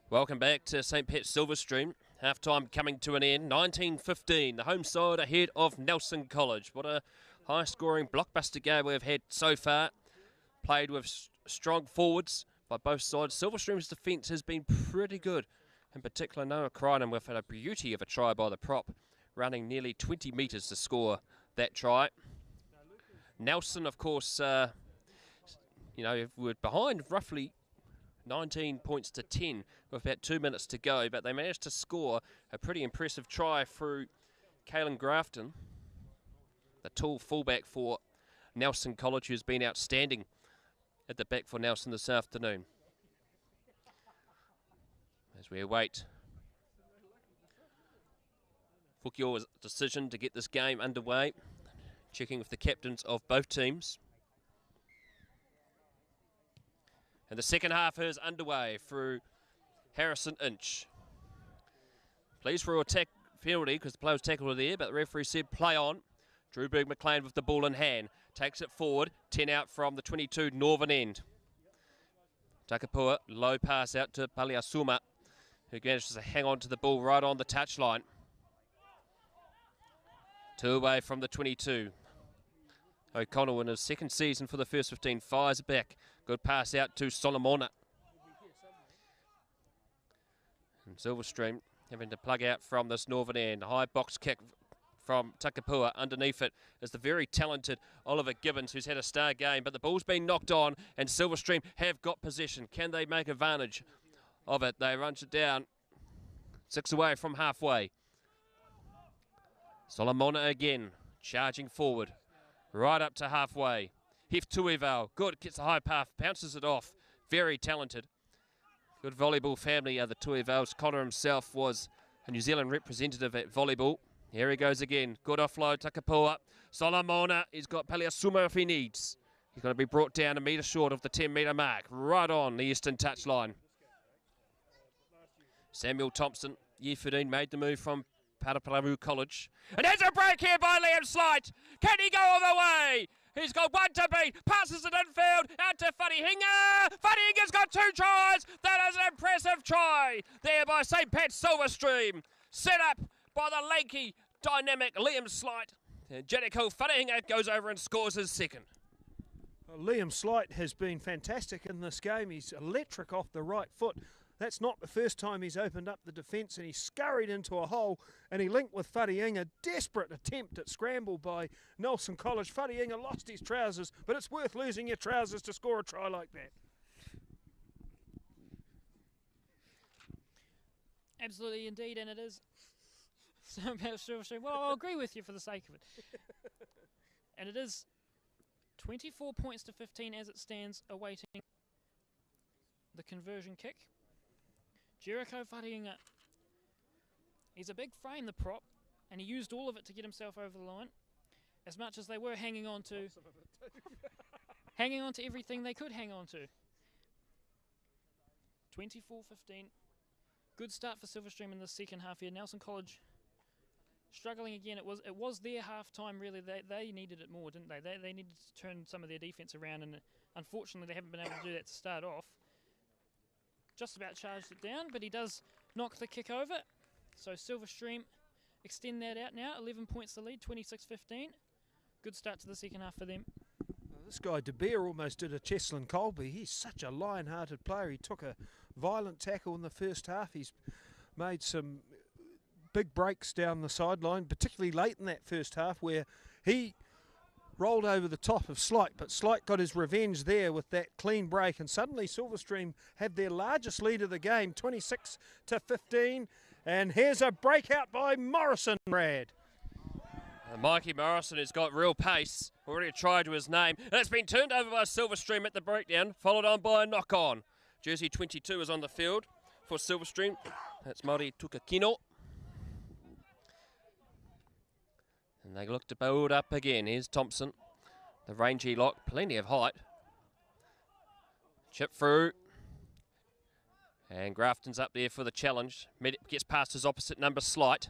Welcome back to St. Pat's Silverstream. Half-time coming to an end. 19-15, the home side ahead of Nelson College. What a high-scoring blockbuster game we've had so far. Played with strong forwards by both sides. Silverstream's defence has been pretty good. In particular, Noah Crichton with a beauty of a try by the prop, running nearly 20 metres to score that try. Nelson, of course, were behind roughly 19 points to 10 with about 2 minutes to go, but they managed to score a pretty impressive try through Caelan Grafton, the tall fullback for Nelson College, who's been outstanding at the back for Nelson this afternoon. As we await Fukia's decision to get this game underway, checking with the captains of both teams. And the second half is underway through Harrison Inch. Please for a penalty because the player was tackled there, but the referee said play on. Drewberg McLean with the ball in hand. Takes it forward. 10 out from the 22 northern end. Takapua, low pass out to Paliasuma, who manages to hang on to the ball right on the touchline. 2 away from the 22. O'Connell in his second season for the first 15 fires it back. Good pass out to Solomona. And Silverstream having to plug out from this northern end. High box kick from Takapua. Underneath it is the very talented Oliver Gibbons, who's had a star game, but the ball's been knocked on and Silverstream have got possession. Can they make advantage of it? They runs it down 6 away from halfway. Solomona again charging forward right up to halfway. Hef Tuival, good, gets a high path, bounces it off. Very talented. Good volleyball family are the Tuivals. Connor himself was a New Zealand representative at volleyball. Here he goes again. Good offload, Takapua. Solomona, he's got Paliasuma if he needs. He's going to be brought down a metre short of the 10-metre mark. Right on the eastern touchline. Samuel Thompson, year 15, made the move from Paraparamu College. And there's a break here by Liam Slight. Can he go all the way? He's got one to beat. Passes it infield out to Wharihinga. Wharihinga's got 2 tries. That is an impressive try there by St. Pat's Silverstream. Set up by the lanky, dynamic Liam Slight. And Jericho Wharihinga goes over and scores his second. Liam Slight has been fantastic in this game. He's electric off the right foot. That's not the first time he's opened up the defence, and he scurried into a hole and he linked with Wharihinga. Desperate attempt at scramble by Nelson College. Wharihinga lost his trousers, but it's worth losing your trousers to score a try like that. Absolutely indeed, and it is. Well, I'll agree with you for the sake of it. And it is 24 points to 15 as it stands, awaiting the conversion kick. Jericho Wharihinga, he's a big frame, the prop, and he used all of it to get himself over the line, as much as they were hanging on to everything they could hang on to. 24-15. Good start for Silverstream in the second half here. Nelson College struggling again. It was their half time really. They needed it more, didn't they? They needed to turn some of their defence around, and unfortunately they haven't been able to do that to start off. Just about charged it down, but he does knock the kick over. So Silverstream extend that out now. 11 points the lead, 26-15. Good start to the second half for them. This guy De Beer almost did a Cheslin Colby. He's such a lion-hearted player. He took a violent tackle in the first half. He's made some big breaks down the sideline, particularly late in that first half where he rolled over the top of Slight, but Slight got his revenge there with that clean break, and suddenly Silverstream have their largest lead of the game, 26-15, and here's a breakout by Morrison, Brad. Mikey Morrison has got real pace, already a try to his name, and it's been turned over by Silverstream at the breakdown, followed on by a knock-on. Jersey 22 is on the field for Silverstream. That's Mari Tukakino. And they look to build up again. Here's Thompson, the rangy lock, plenty of height. Chip through. And Grafton's up there for the challenge. Gets past his opposite number, Slight.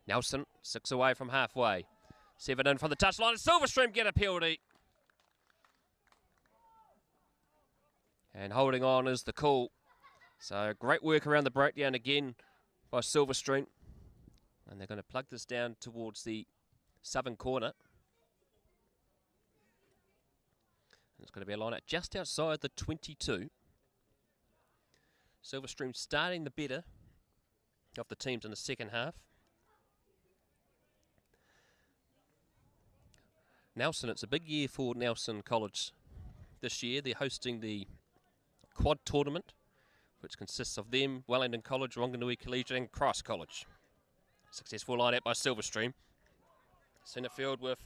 Nelson, 6 away from halfway. 7 in from the touchline. And Silverstream get a penalty. And holding on is the call. So great work around the breakdown again by Silverstream. And they're going to plug this down towards the southern corner. And it's going to be a line out just outside the 22. Silverstream starting the better of the teams in the second half. Nelson, it's a big year for Nelson College this year. They're hosting the quad tournament, which consists of them, Wellington College, Wanganui Collegiate and Christ College. Successful line out by Silverstream. Centre field with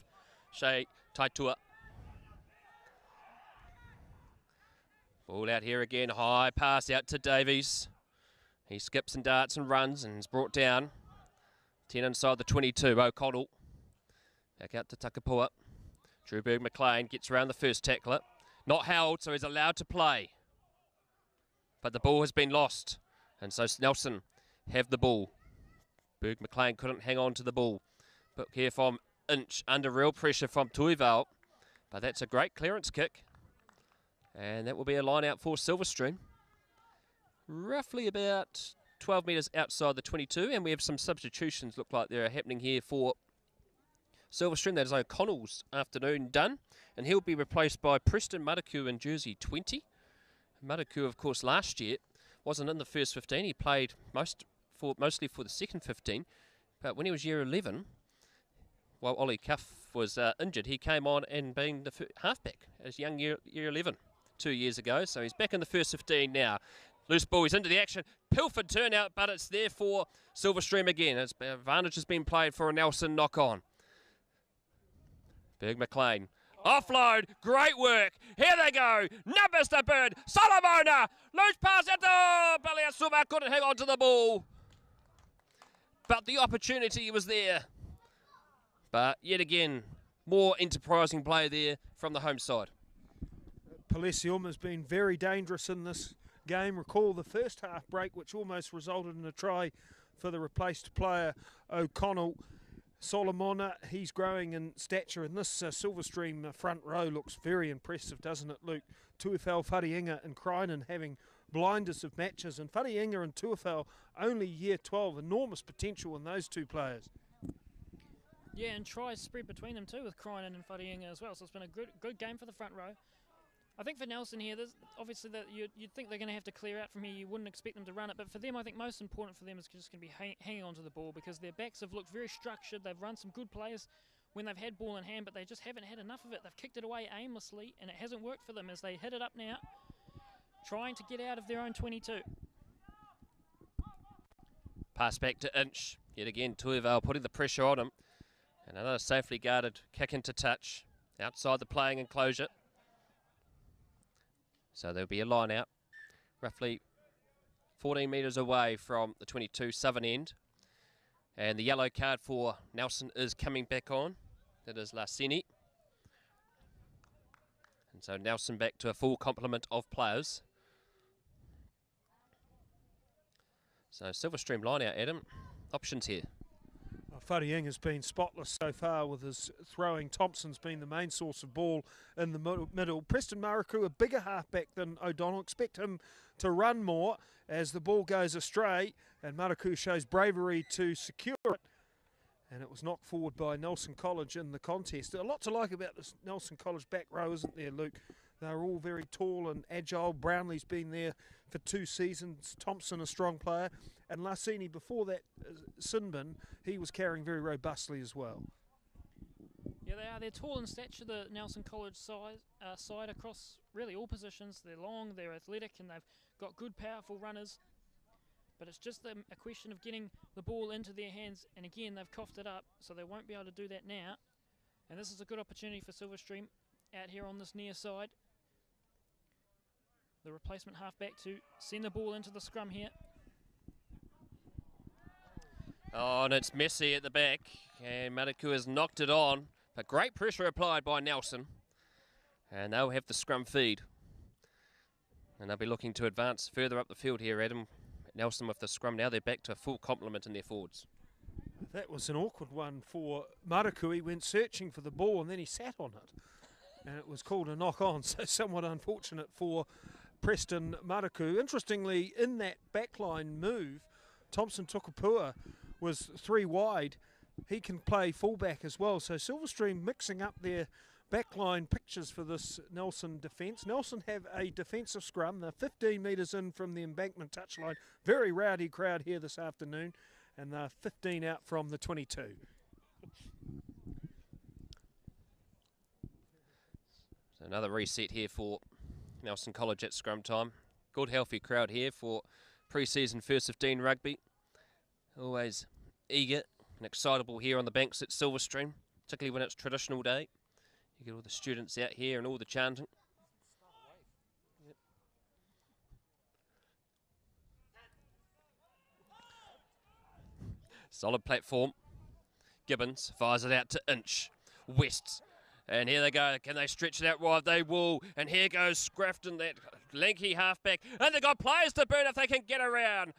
Shea Taitua. Ball out here again. High pass out to Davies. He skips and darts and runs and is brought down. 10 inside the 22. O'Connell. Back out to Takapua. Drewberg McLean gets around the first tackler. Not held, so he's allowed to play. But the ball has been lost. And so Nelson have the ball. Berg McLean couldn't hang on to the ball. But here from Inch, under real pressure from Tuival. But that's a great clearance kick. And that will be a line out for Silverstream. Roughly about 12 metres outside the 22. And we have some substitutions look like they're happening here for Silverstream. That is O'Connell's afternoon done. And he'll be replaced by Preston Mataku in jersey 20. Mataku, of course, last year wasn't in the first 15. He played mostly for the second 15. But when he was year 11, while Ollie Cuff was injured, he came on and being the halfback as young year 11 2 years ago. So he's back in the first 15 now. Loose ball, he's into the action. Pilfered turnout, but it's there for Silverstream again. Advantage has been played for a Nelson knock-on. Berg McLean. Offload, great work. Here they go. Numbers to Bird. Solomona. Loose pass at the Baliasuma couldn't hang on to the ball. But the opportunity was there. But yet again, more enterprising play there from the home side. Palesium has been very dangerous in this game. Recall the first half break, which almost resulted in a try for the replaced player O'Connell. Solomona, he's growing in stature, and this Silverstream front row looks very impressive, doesn't it, Luke? Tuafau, Wharienga and Krynen having blinders of matches, and Wharienga and Tuafau only year 12. Enormous potential in those two players. Yeah, and tries spread between them too with Krynen and Wharienga as well, so it's been a good game for the front row. I think for Nelson here, there's obviously that you'd think they're going to have to clear out from here. You wouldn't expect them to run it, but for them, I think most important for them is just going to be hanging on to the ball, because their backs have looked very structured. They've run some good plays when they've had ball in hand, but they just haven't had enough of it. They've kicked it away aimlessly, and it hasn't worked for them as they hit it up now, trying to get out of their own 22. Pass back to Inch. Yet again, Tuival putting the pressure on him. And another safely guarded kick into touch outside the playing enclosure. So there'll be a line out, roughly 14 metres away from the 22 southern end. And the yellow card for Nelson is coming back on. That is Larseni. And so Nelson back to a full complement of players. So Silverstream line out, Adam. Options here. Wharienga has been spotless so far with his throwing. Thompson's been the main source of ball in the middle. Preston Maraku, a bigger halfback than O'Donnell. Expect him to run more as the ball goes astray, and Maraku shows bravery to secure it. And it was knocked forward by Nelson College in the contest. A lot to like about this Nelson College back row, isn't there, Luke? They're all very tall and agile. Brownlee's been there for 2 seasons. Thompson, a strong player. And Larseni, before that, Sinbin, he was carrying very robustly as well. Yeah, they are. They're tall in stature, the Nelson College side across really all positions. They're long, they're athletic, and they've got good, powerful runners. But it's just a question of getting the ball into their hands. And again, they've coughed it up, so they won't be able to do that now. And this is a good opportunity for Silverstream out here on this near side. The replacement halfback to send the ball into the scrum here. Oh, and it's messy at the back, and Mataku has knocked it on, but great pressure applied by Nelson, and they'll have the scrum feed, and they'll be looking to advance further up the field here. Adam, Nelson with the scrum now. They're back to a full complement in their forwards. That was an awkward one for Mataku. He went searching for the ball and then he sat on it, and it was called a knock on, so somewhat unfortunate for Preston Mataku. Interestingly, in that backline move, Thompson Tukapua was 3 wide. He can play fullback as well. So Silverstream mixing up their backline pictures for this Nelson defence. Nelson have a defensive scrum. They're 15 metres in from the embankment touchline. Very rowdy crowd here this afternoon. And they're 15 out from the 22. So another reset here for Nelson College at scrum time. Good healthy crowd here for pre-season first 15 rugby. Always eager and excitable here on the banks at Silverstream, particularly when it's traditional day. You get all the students out here and all the chanting. Yep. Solid platform. Gibbons fires it out to Inch. Wests. And here they go. Can they stretch it out wide? They will. And here goes Scrafton, that lanky halfback. And they've got players to burn if they can get around.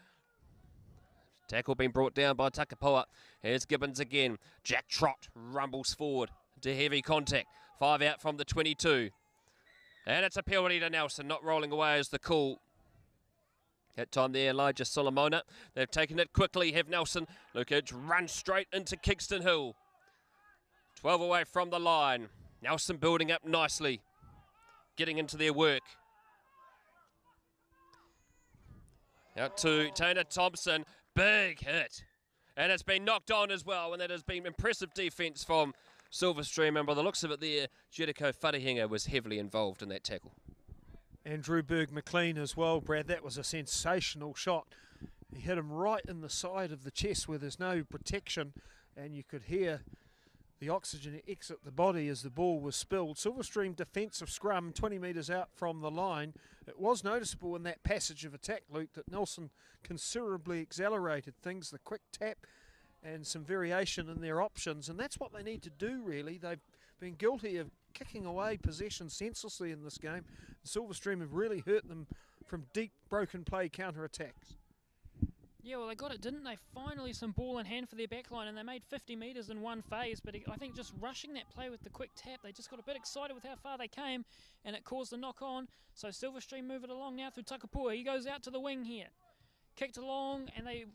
Tackle being brought down by Takapoa. Here's Gibbons again. Jack Trott rumbles forward to heavy contact. 5 out from the 22. And it's a penalty to Nelson, not rolling away as the call. That time there, Elijah Solomona. They've taken it quickly, have Nelson. Lukic runs straight into Kingston Hill. 12 away from the line. Nelson building up nicely, getting into their work. Out to Taylor Thompson. Big hit. And it's been knocked on as well, and that has been impressive defence from Silverstream. And by the looks of it there, Jericho Wharehinga was heavily involved in that tackle. And Drew Berg McLean as well, Brad. That was a sensational shot. He hit him right in the side of the chest where there's no protection, and you could hear the oxygen exit the body as the ball was spilled. Silverstream defensive scrum 20 metres out from the line. It was noticeable in that passage of attack, Luke, that Nelson considerably accelerated things, the quick tap and some variation in their options, and that's what they need to do really. They've been guilty of kicking away possession senselessly in this game. Silverstream have really hurt them from deep broken play counter-attacks. Yeah, well, they got it, didn't they? Finally some ball in hand for their backline, and they made 50 metres in one phase, but I think just rushing that play with the quick tap, they just got a bit excited with how far they came, and it caused a knock-on. So Silverstream move it along now through Takapua. He goes out to the wing here. Kicked along, and they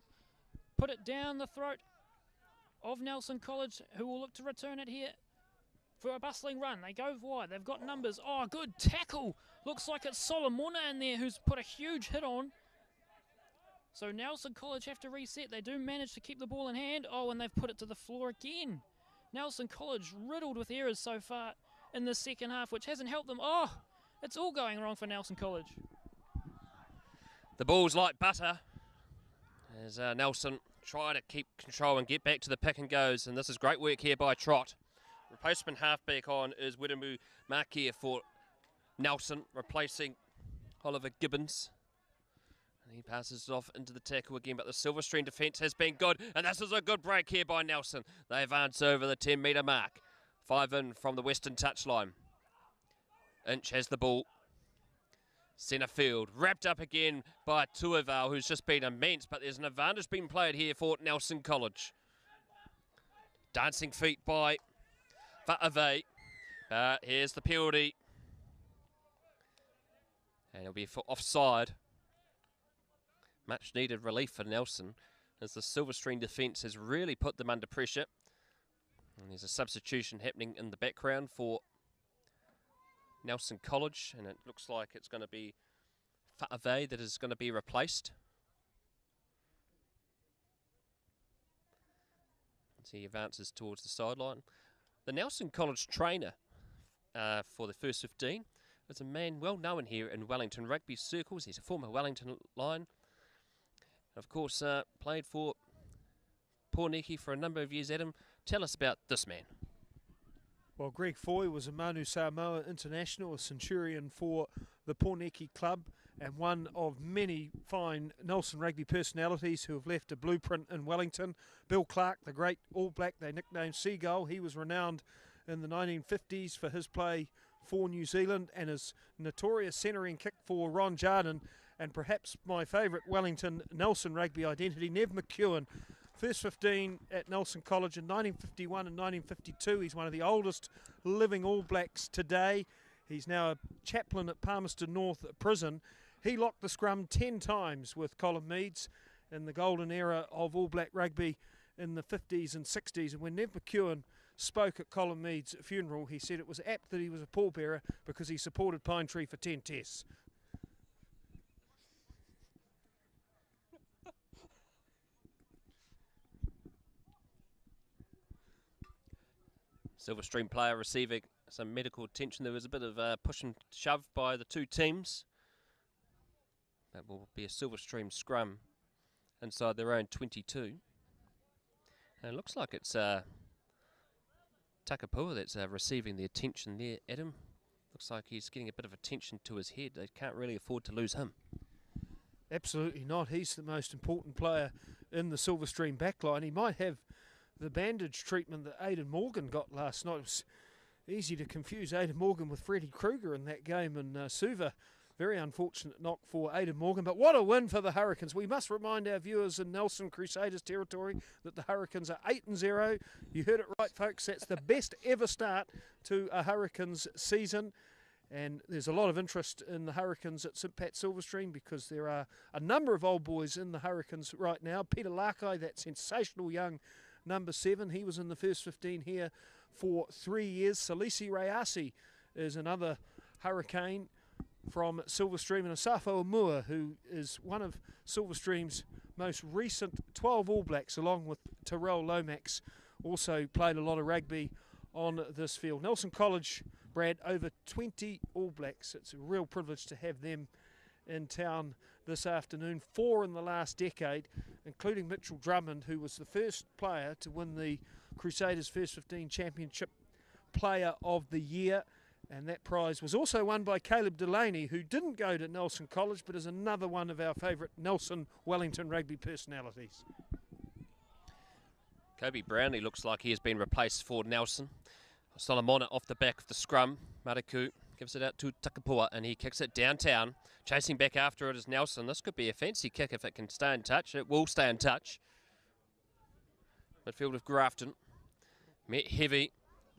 put it down the throat of Nelson College, who will look to return it here for a bustling run. They go wide. They've got numbers. Oh, good tackle. Looks like it's Solomona in there who's put a huge hit on. So Nelson College have to reset. They do manage to keep the ball in hand. Oh, and they've put it to the floor again. Nelson College riddled with errors so far in the second half, which hasn't helped them. Oh, it's all going wrong for Nelson College. The ball's like butter as Nelson try to keep control and get back to the pick and goes. And this is great work here by Trott. Replacement halfback on is Wiremu Markia for Nelson, replacing Oliver Gibbons. And he passes it off into the tackle again, but the Silverstream defence has been good. And this is a good break here by Nelson. They advance over the 10-metre mark. 5 in from the western touchline. Inch has the ball. Centre field, wrapped up again by Tuaval, who's just been immense, but there's an advantage being played here for Nelson College. Dancing feet by Fa'ave. Here's the penalty. And it'll be for offside. Much needed relief for Nelson as the Silverstream defence has really put them under pressure. And there's a substitution happening in the background for Nelson College, and it looks like it's going to be Fa'ave that is going to be replaced. As he advances towards the sideline. The Nelson College trainer for the first 15 is a man well known here in Wellington rugby circles. He's a former Wellington Lion. Of course, played for Pōneke for a number of years. Adam, tell us about this man. Well, Greg Foy was a Manu Samoa international, a centurion for the Pōneke club, and one of many fine Nelson rugby personalities who have left a blueprint in Wellington. Bill Clark, the great All Black they nicknamed Seagull, he was renowned in the 1950s for his play for New Zealand and his notorious centering kick for Ron Jardine, and perhaps my favourite Wellington Nelson rugby identity, Nev McEwen. First 15 at Nelson College in 1951 and 1952. He's one of the oldest living All Blacks today. He's now a chaplain at Palmerston North Prison. He locked the scrum 10 times with Colin Meads in the golden era of All Black rugby in the 50s and 60s. And when Nev McEwen spoke at Colin Meads' funeral, he said it was apt that he was a pallbearer because he supported Pine Tree for 10 tests. Silverstream player receiving some medical attention. There was a bit of push and shove by the two teams. That will be a Silverstream scrum inside their own 22. And it looks like it's Takapua that's receiving the attention there, Adam. Looks like he's getting a bit of attention to his head. They can't really afford to lose him. Absolutely not. He's the most important player in the Silverstream backline. He might have the bandage treatment that Aidan Morgan got last night. It was easy to confuse Aidan Morgan with Freddie Kruger in that game in Suva Very unfortunate knock for Aidan Morgan, but what a win for the Hurricanes. We must remind our viewers in Nelson Crusaders territory that the Hurricanes are 8-0. You heard it right, folks. That's the best ever start to a Hurricanes season. And there's a lot of interest in the Hurricanes at St Pat Silverstream because there are a number of old boys in the Hurricanes right now. Peter Lakai, that sensational young number 7, he was in the first 15 here for 3 years. Salisi Rayasi is another Hurricane from Silverstream, and Asafo Amua, who is one of Silverstream's most recent 12 All Blacks, along with Terrell Lomax, also played a lot of rugby on this field. Nelson College, Brad, over 20 All Blacks. It's a real privilege to have them in town this afternoon. 4 in the last decade, including Mitchell Drummond, who was the first player to win the Crusaders First 15 Championship Player of the Year. And that prize was also won by Caleb Delaney, who didn't go to Nelson College, but is another one of our favourite Nelson Wellington rugby personalities. Kobe Brownlee looks like he has been replaced for Nelson. Solomona off the back of the scrum. Maraku gives it out to Takapua, and he kicks it downtown. Chasing back after it is Nelson. This could be a fancy kick if it can stay in touch. It will stay in touch. Midfield of Grafton. Met heavy.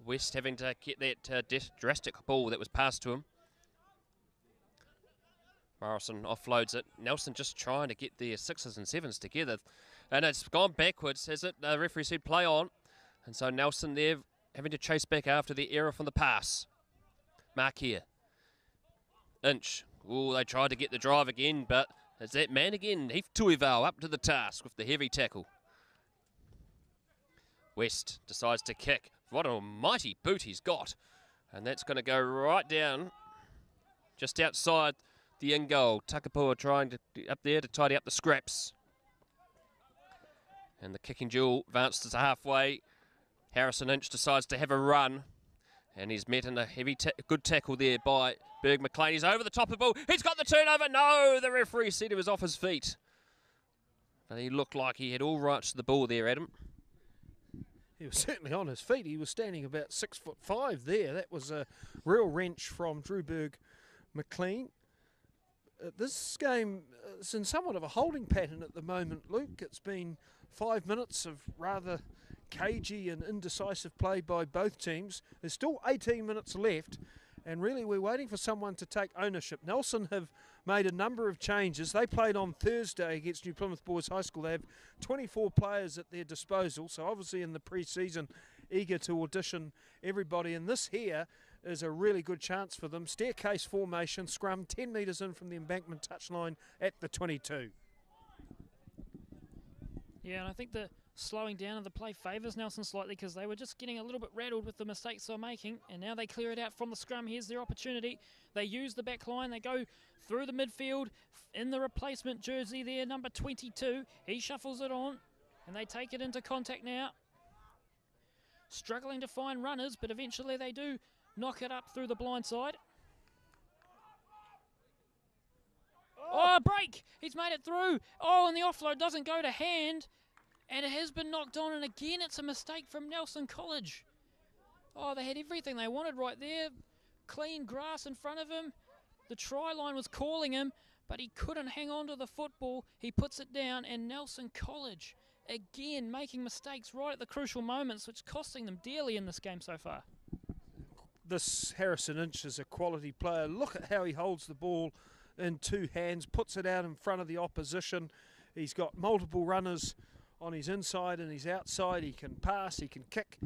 West having to get that drastic ball that was passed to him. Morrison offloads it. Nelson just trying to get their 6s and 7s together. And it's gone backwards, has it? The referee said play on. And so Nelson there having to chase back after the error from the pass. Mark here. Inch. Oh, they tried to get the drive again, but it's that man again. Heath Tuivau up to the task with the heavy tackle. West decides to kick. What a mighty boot he's got. And that's going to go right down just outside the in goal. Takapua trying to up there to tidy up the scraps. And the kicking duel advances to halfway. Harrison Inch decides to have a run. And he's met in a heavy, good tackle there by Berg McLean. He's over the top of the ball. He's got the turnover. No, the referee said he was off his feet. But he looked like he had all rights to the ball there, Adam. He was certainly on his feet. He was standing about 6'5" there. That was a real wrench from Drew Berg McLean. This game is in somewhat of a holding pattern at the moment, Luke. It's been 5 minutes of rather cagey and indecisive play by both teams. There's still 18 minutes left, and really we're waiting for someone to take ownership. Nelson have made a number of changes. They played on Thursday against New Plymouth Boys High School. They have 24 players at their disposal, so obviously in the pre-season eager to audition everybody, and this here is a really good chance for them. Staircase formation, scrum 10 metres in from the embankment touchline at the 22. Yeah, and I think the slowing down of the play favours Nelson slightly because they were just getting a little bit rattled with the mistakes they were making, and now they clear it out from the scrum. Here's their opportunity. They use the back line. They go through the midfield in the replacement jersey there, number 22. He shuffles it on, and they take it into contact now. Struggling to find runners, but eventually they do knock it up through the blind side. Oh, break! He's made it through. Oh, and the offload doesn't go to hand. And it has been knocked on, and again it's a mistake from Nelson College. Oh, they had everything they wanted right there. Clean grass in front of him. The try line was calling him, but he couldn't hang on to the football. He puts it down, and Nelson College, again, making mistakes right at the crucial moments, which is costing them dearly in this game so far. This Harrison Inch is a quality player. Look at how he holds the ball in two hands, puts it out in front of the opposition. He's got multiple runners on his inside and his outside. He can pass, he can kick,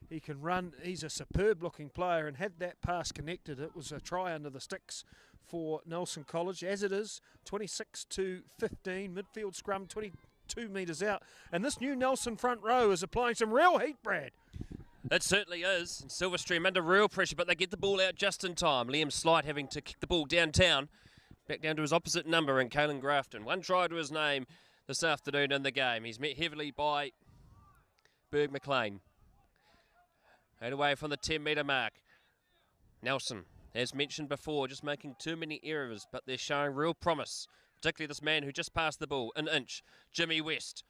he can run. He's a superb looking player, and had that pass connected, it was a try under the sticks for Nelson College. As it is, 26-15, midfield scrum 22 metres out, and this new Nelson front row is applying some real heat, Brad. It certainly is. And Silverstream under real pressure, but they get the ball out just in time. Liam Slight having to kick the ball downtown, back down to his opposite number in Caelan Grafton. One try to his name this afternoon in the game. He's met heavily by Berg McLean. Right away from the 10-metre mark. Nelson, as mentioned before, just making too many errors, but they're showing real promise, particularly this man who just passed the ball, an Inch. Jimmy West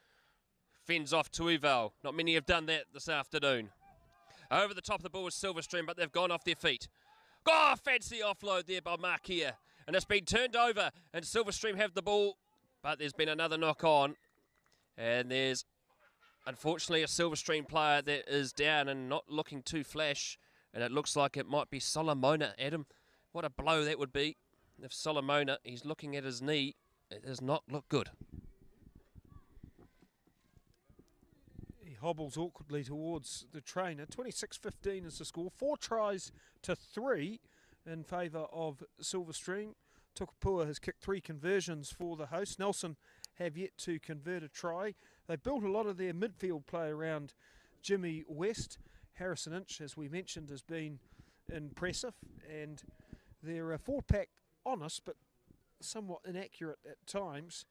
fends off Tuivau. Not many have done that this afternoon. Over the top of the ball is Silverstream, but they've gone off their feet. Oh, fancy offload there by Markia. and it's been turned over, and Silverstream have the ball, but there's been another knock on, and there's unfortunately a Silverstream player that is down and not looking too flash, and it looks like it might be Solomona. Adam, what a blow that would be if Solomona, he's looking at his knee, it does not look good. He hobbles awkwardly towards the trainer. 26-15 is the score. 4 tries to 3 in favour of Silverstream. Tukapua has kicked 3 conversions for the host. Nelson have yet to convert a try. They've built a lot of their midfield play around Jimmy West. Harrison Inch, as we mentioned, has been impressive, and their four-pack honest but somewhat inaccurate at times.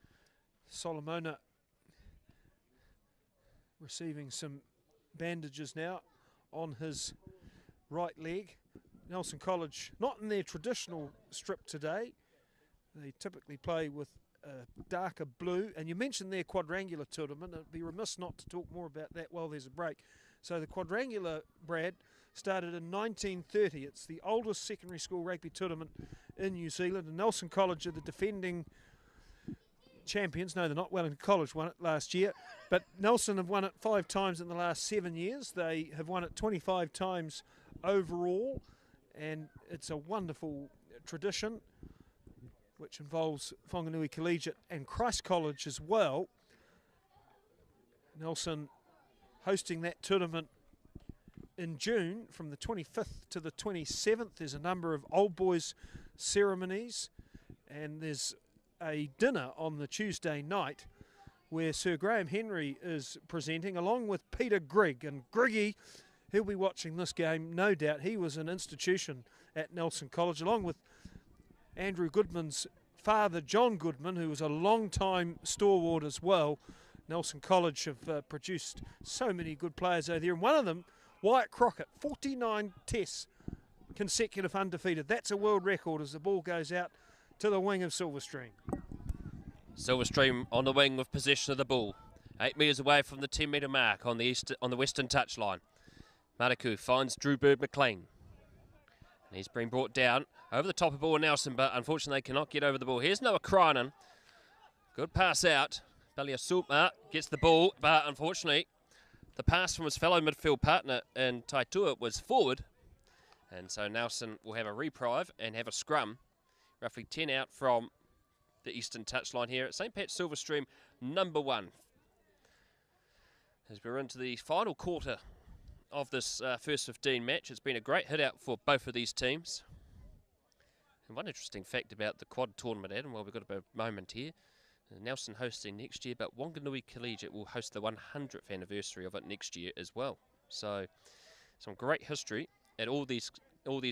Solomona receiving some bandages now on his right leg. Nelson College not in their traditional strip today. They typically play with a darker blue, and you mentioned their quadrangular tournament. It'd be remiss not to talk more about that while there's a break. So the quadrangular, Brad, started in 1930. It's the oldest secondary school rugby tournament in New Zealand, and Nelson College are the defending champions. No, they're not. Wellington College won it last year, but Nelson have won it 5 times in the last 7 years. They have won it 25 times overall, and it's a wonderful tradition which involves Whanganui Collegiate and Christ College as well. Nelson hosting that tournament in June from the 25th to the 27th. There's a number of old boys ceremonies, and there's a dinner on the Tuesday night where Sir Graham Henry is presenting along with Peter Grigg. And Griggy, he'll be watching this game, no doubt. He was an institution at Nelson College, along with Andrew Goodman's father, John Goodman, who was a long-time stalwart as well. Nelson College have produced so many good players over there, and one of them, Wyatt Crockett, 49 tests consecutive undefeated. That's a world record as the ball goes out to the wing of Silverstream. Silverstream on the wing with possession of the ball. 8 metres away from the 10-metre mark on the western touchline. Maraku finds Drew Bird McLean. And he's been brought down over the top of ball Nelson, but unfortunately they cannot get over the ball. Here's Noah Crinan. Good pass out. Belia Sulma gets the ball, but unfortunately the pass from his fellow midfield partner in Taitua was forward. And so Nelson will have a reprieve and have a scrum. Roughly 10 out from the eastern touchline here at St. Pat's Silverstream, number 1. As we're into the final quarter of this first 15 match, it's been a great hit out for both of these teams. And one interesting fact about the quad tournament, Adam, well, we've got a moment here. Nelson hosting next year, but Whanganui Collegiate will host the 100th anniversary of it next year as well. So some great history at all these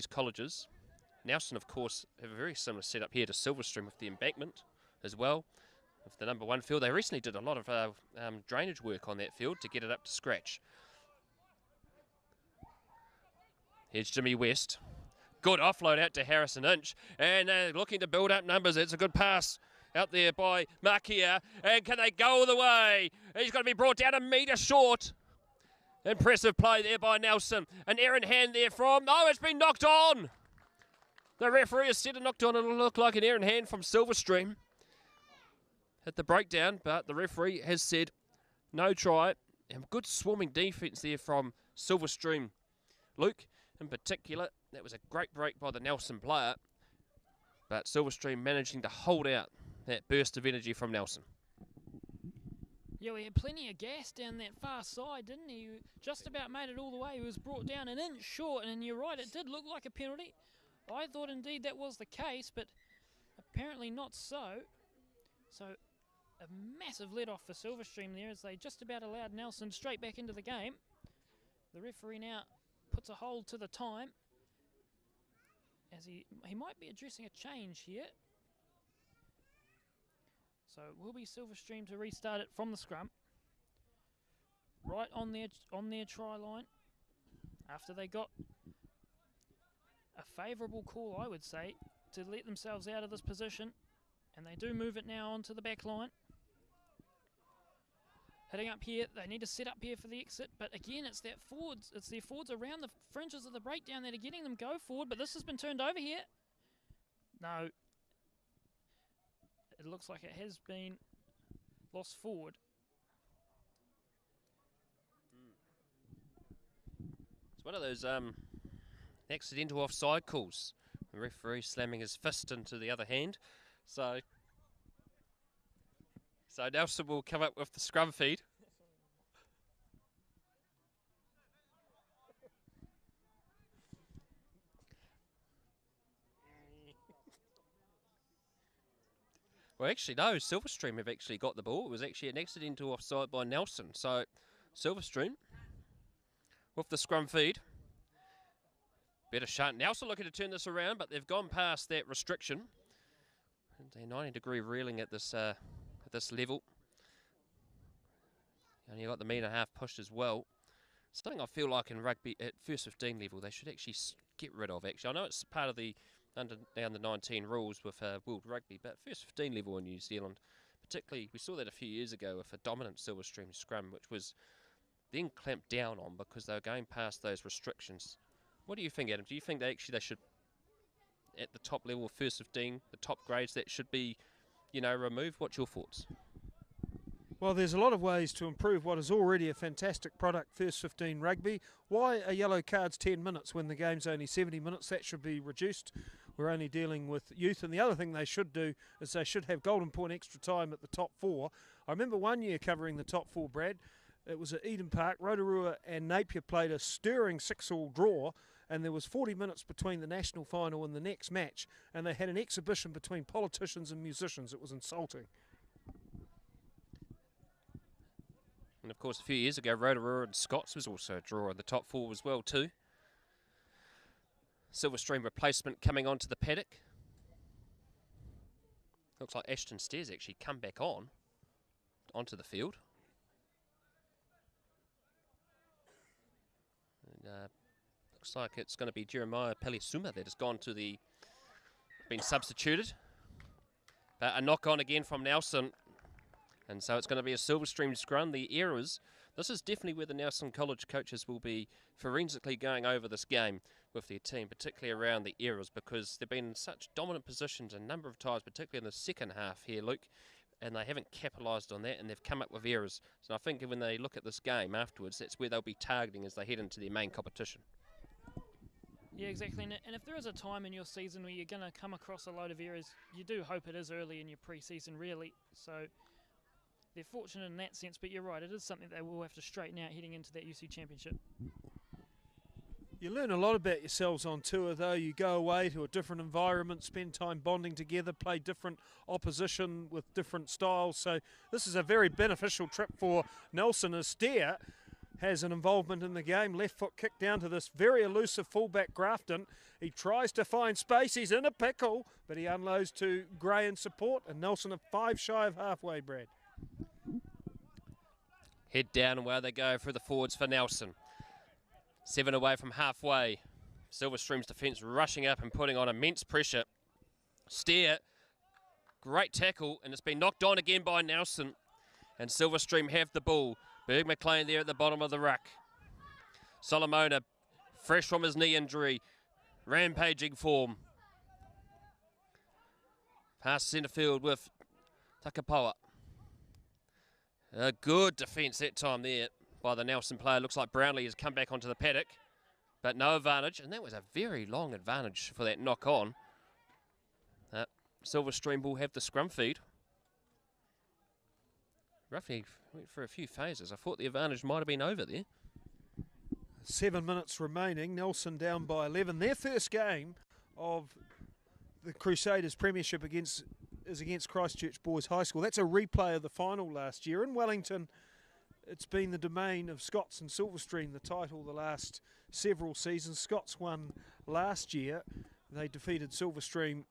colleges. Nelson, of course, have a very similar setup here to Silverstream with the embankment as well, with the number 1 field. They recently did a lot of drainage work on that field to get it up to scratch. Here's Jimmy West. Good offload out to Harrison Inch, and looking to build up numbers. It's a good pass out there by Makia, and can they go all the way? He's going to be brought down a metre short. Impressive play there by Nelson. An errant hand there from, oh, it's been knocked on. The referee has said it knocked on. It'll look like an errant hand from Silverstream. Hit the breakdown, but the referee has said no try. And good swarming defence there from Silverstream. Luke, in particular, that was a great break by the Nelson player. But Silverstream managing to hold out that burst of energy from Nelson. Yeah, we had plenty of gas down that far side, didn't he? Just about made it all the way. He was brought down an inch short, and you're right, it did look like a penalty. I thought indeed that was the case, but apparently not so. So a massive let-off for Silverstream there as they just about allowed Nelson straight back into the game. The referee now puts a hold to the time as he might be addressing a change here. So it will be Silverstream to restart it from the scrum. Right on their try line. After they got a favourable call, I would say, to let themselves out of this position. And they do move it now onto the back line. Heading up here, they need to set up here for the exit. But again, it's their forwards around the fringes of the breakdown that are getting them go forward. But this has been turned over here. No, it looks like it has been lost forward. It's one of those accidental offside calls. The referee slamming his fist into the other hand. So Nelson will come up with the scrum feed. Well, actually, no, Silverstream have actually got the ball. It was actually an accidental offside by Nelson. So Silverstream with the scrum feed. Better shot. Nelson looking to turn this around, but they've gone past that restriction. And they're 90-degree reeling at this level. And you got the metre and a half pushed as well. Something I feel like in rugby at first 15 level they should actually get rid of. Actually, I know it's part of the under 19 rules with World Rugby, but first 15 level in New Zealand, particularly, we saw that a few years ago with a dominant Silverstream scrum, which was then clamped down on because they were going past those restrictions. What do you think, Adam? Do you think they should, at the top level of first 15, the top grades, that should be, removed? What's your thoughts? Well, there's a lot of ways to improve what is already a fantastic product, first 15 rugby. Why are yellow cards 10 minutes when the game's only 70 minutes? That should be reduced. We're only dealing with youth. And the other thing they should do is they should have golden point extra time at the top four. I remember one year covering the top four, Brad. It was at Eden Park. Rotorua and Napier played a stirring 6-all draw, and there was 40 minutes between the national final and the next match, and they had an exhibition between politicians and musicians. It was insulting. And of course, a few years ago, Rotorua and Scots was also a draw in the top four as well too. Silverstream replacement coming onto the paddock. Looks like Ashton Stairs actually come back onto the field. And, looks like it's going to be Jeremiah Palisuma that has been substituted. But a knock on again from Nelson. And so it's going to be a Silverstream scrum. The errors, this is definitely where the Nelson College coaches will be forensically going over this game with their team, particularly around the errors, because they've been in such dominant positions a number of times, particularly in the second half here, Luke, and they haven't capitalised on that, and they've come up with errors. So I think when they look at this game afterwards, that's where they'll be targeting as they head into their main competition. Yeah, exactly. And if there is a time in your season where you're going to come across a load of errors, you do hope it is early in your pre-season, really. So they're fortunate in that sense, but you're right, it is something they will have to straighten out heading into that UC Championship. You learn a lot about yourselves on tour, though. You go away to a different environment, spend time bonding together, play different opposition with different styles. So this is a very beneficial trip for Nelson. Astaire has an involvement in the game. Left foot kick down to this very elusive fullback Grafton. He tries to find space. He's in a pickle, but he unloads to Gray in support, and Nelson are 5 shy of halfway, Brad. Head down and away they go for the forwards for Nelson. 7 away from halfway. Silverstream's defence rushing up and putting on immense pressure. Stair, great tackle, and it's been knocked on again by Nelson. And Silverstream have the ball. Berg McLean there at the bottom of the ruck. Solomona, fresh from his knee injury, rampaging form. Past centre field with Takapoa. A good defence that time there by the Nelson player. Looks like Brownlee has come back onto the paddock, but no advantage, and that was a very long advantage for that knock on. Silverstream will have the scrum feed. Roughly went for a few phases. I thought the advantage might have been over there. 7 minutes remaining. Nelson down by 11. Their first game of the Crusaders Premiership is against Christchurch Boys High School. That's a replay of the final last year. In Wellington, it's been the domain of Scots and Silverstream, the title the last several seasons. Scots won last year. They defeated Silverstream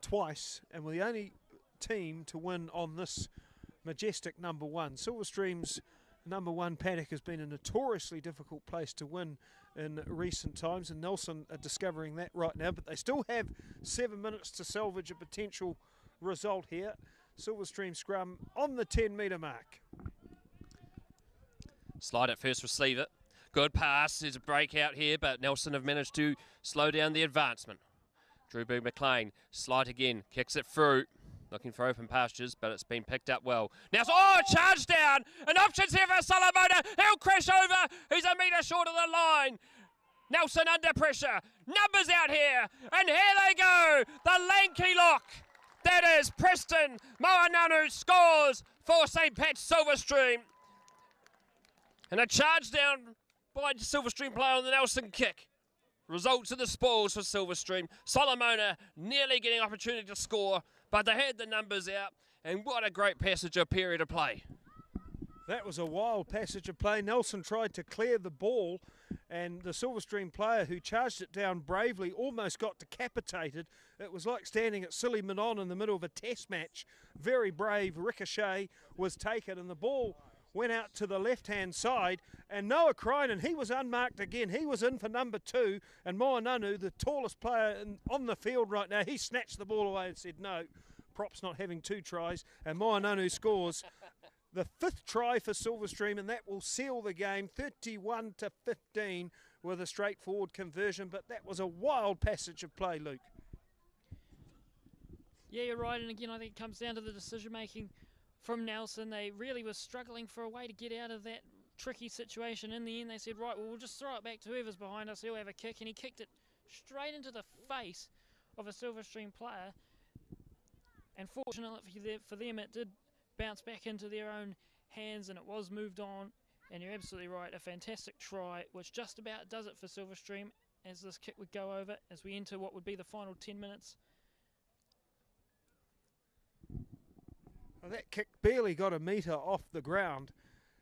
twice and were the only team to win on this majestic number one. Silverstream's number one paddock has been a notoriously difficult place to win in recent times, and Nelson are discovering that right now, but they still have 7 minutes to salvage a potential result here. Silverstream scrum on the 10-metre mark. Slide at first receiver. Good pass. There's a breakout here, but Nelson have managed to slow down the advancement. Drew Berg McLean, slide again, kicks it through. Looking for open pastures, but it's been picked up well. Now, charge down! And options here for Salamona. He'll crash over. He's a metre short of the line. Nelson under pressure. Numbers out here. And here they go. The lanky lock. That is Preston Moananu scores for St. Pat's Silverstream. And a charge down by Silverstream player on the Nelson kick. Results in the spoils for Silverstream. Solomona nearly getting opportunity to score, but they had the numbers out, and what a great passage of period of play. That was a wild passage of play. Nelson tried to clear the ball, and the Silverstream player who charged it down bravely almost got decapitated. It was like standing at Silly Manon in the middle of a test match. Very brave. Ricochet was taken, and the ball went out to the left-hand side, and Noah Krynen, he was unmarked again. He was in for number 2, and Moananu, the tallest player on the field right now, he snatched the ball away and said no, props not having 2 tries, and Moananu scores the 5th try for Silverstream, and that will seal the game 31-15 with a straightforward conversion. But that was a wild passage of play, Luke. Yeah, you're right, and again I think it comes down to the decision making from Nelson. They really were struggling for a way to get out of that tricky situation. In the end they said, right, well, we'll just throw it back to whoever's behind us, he'll have a kick, and he kicked it straight into the face of a Silverstream player, and fortunately for them it did bounce back into their own hands and it was moved on. And you're absolutely right, a fantastic try which just about does it for Silverstream as this kick would go over as we enter what would be the final 10 minutes. Well, that kick barely got a metre off the ground.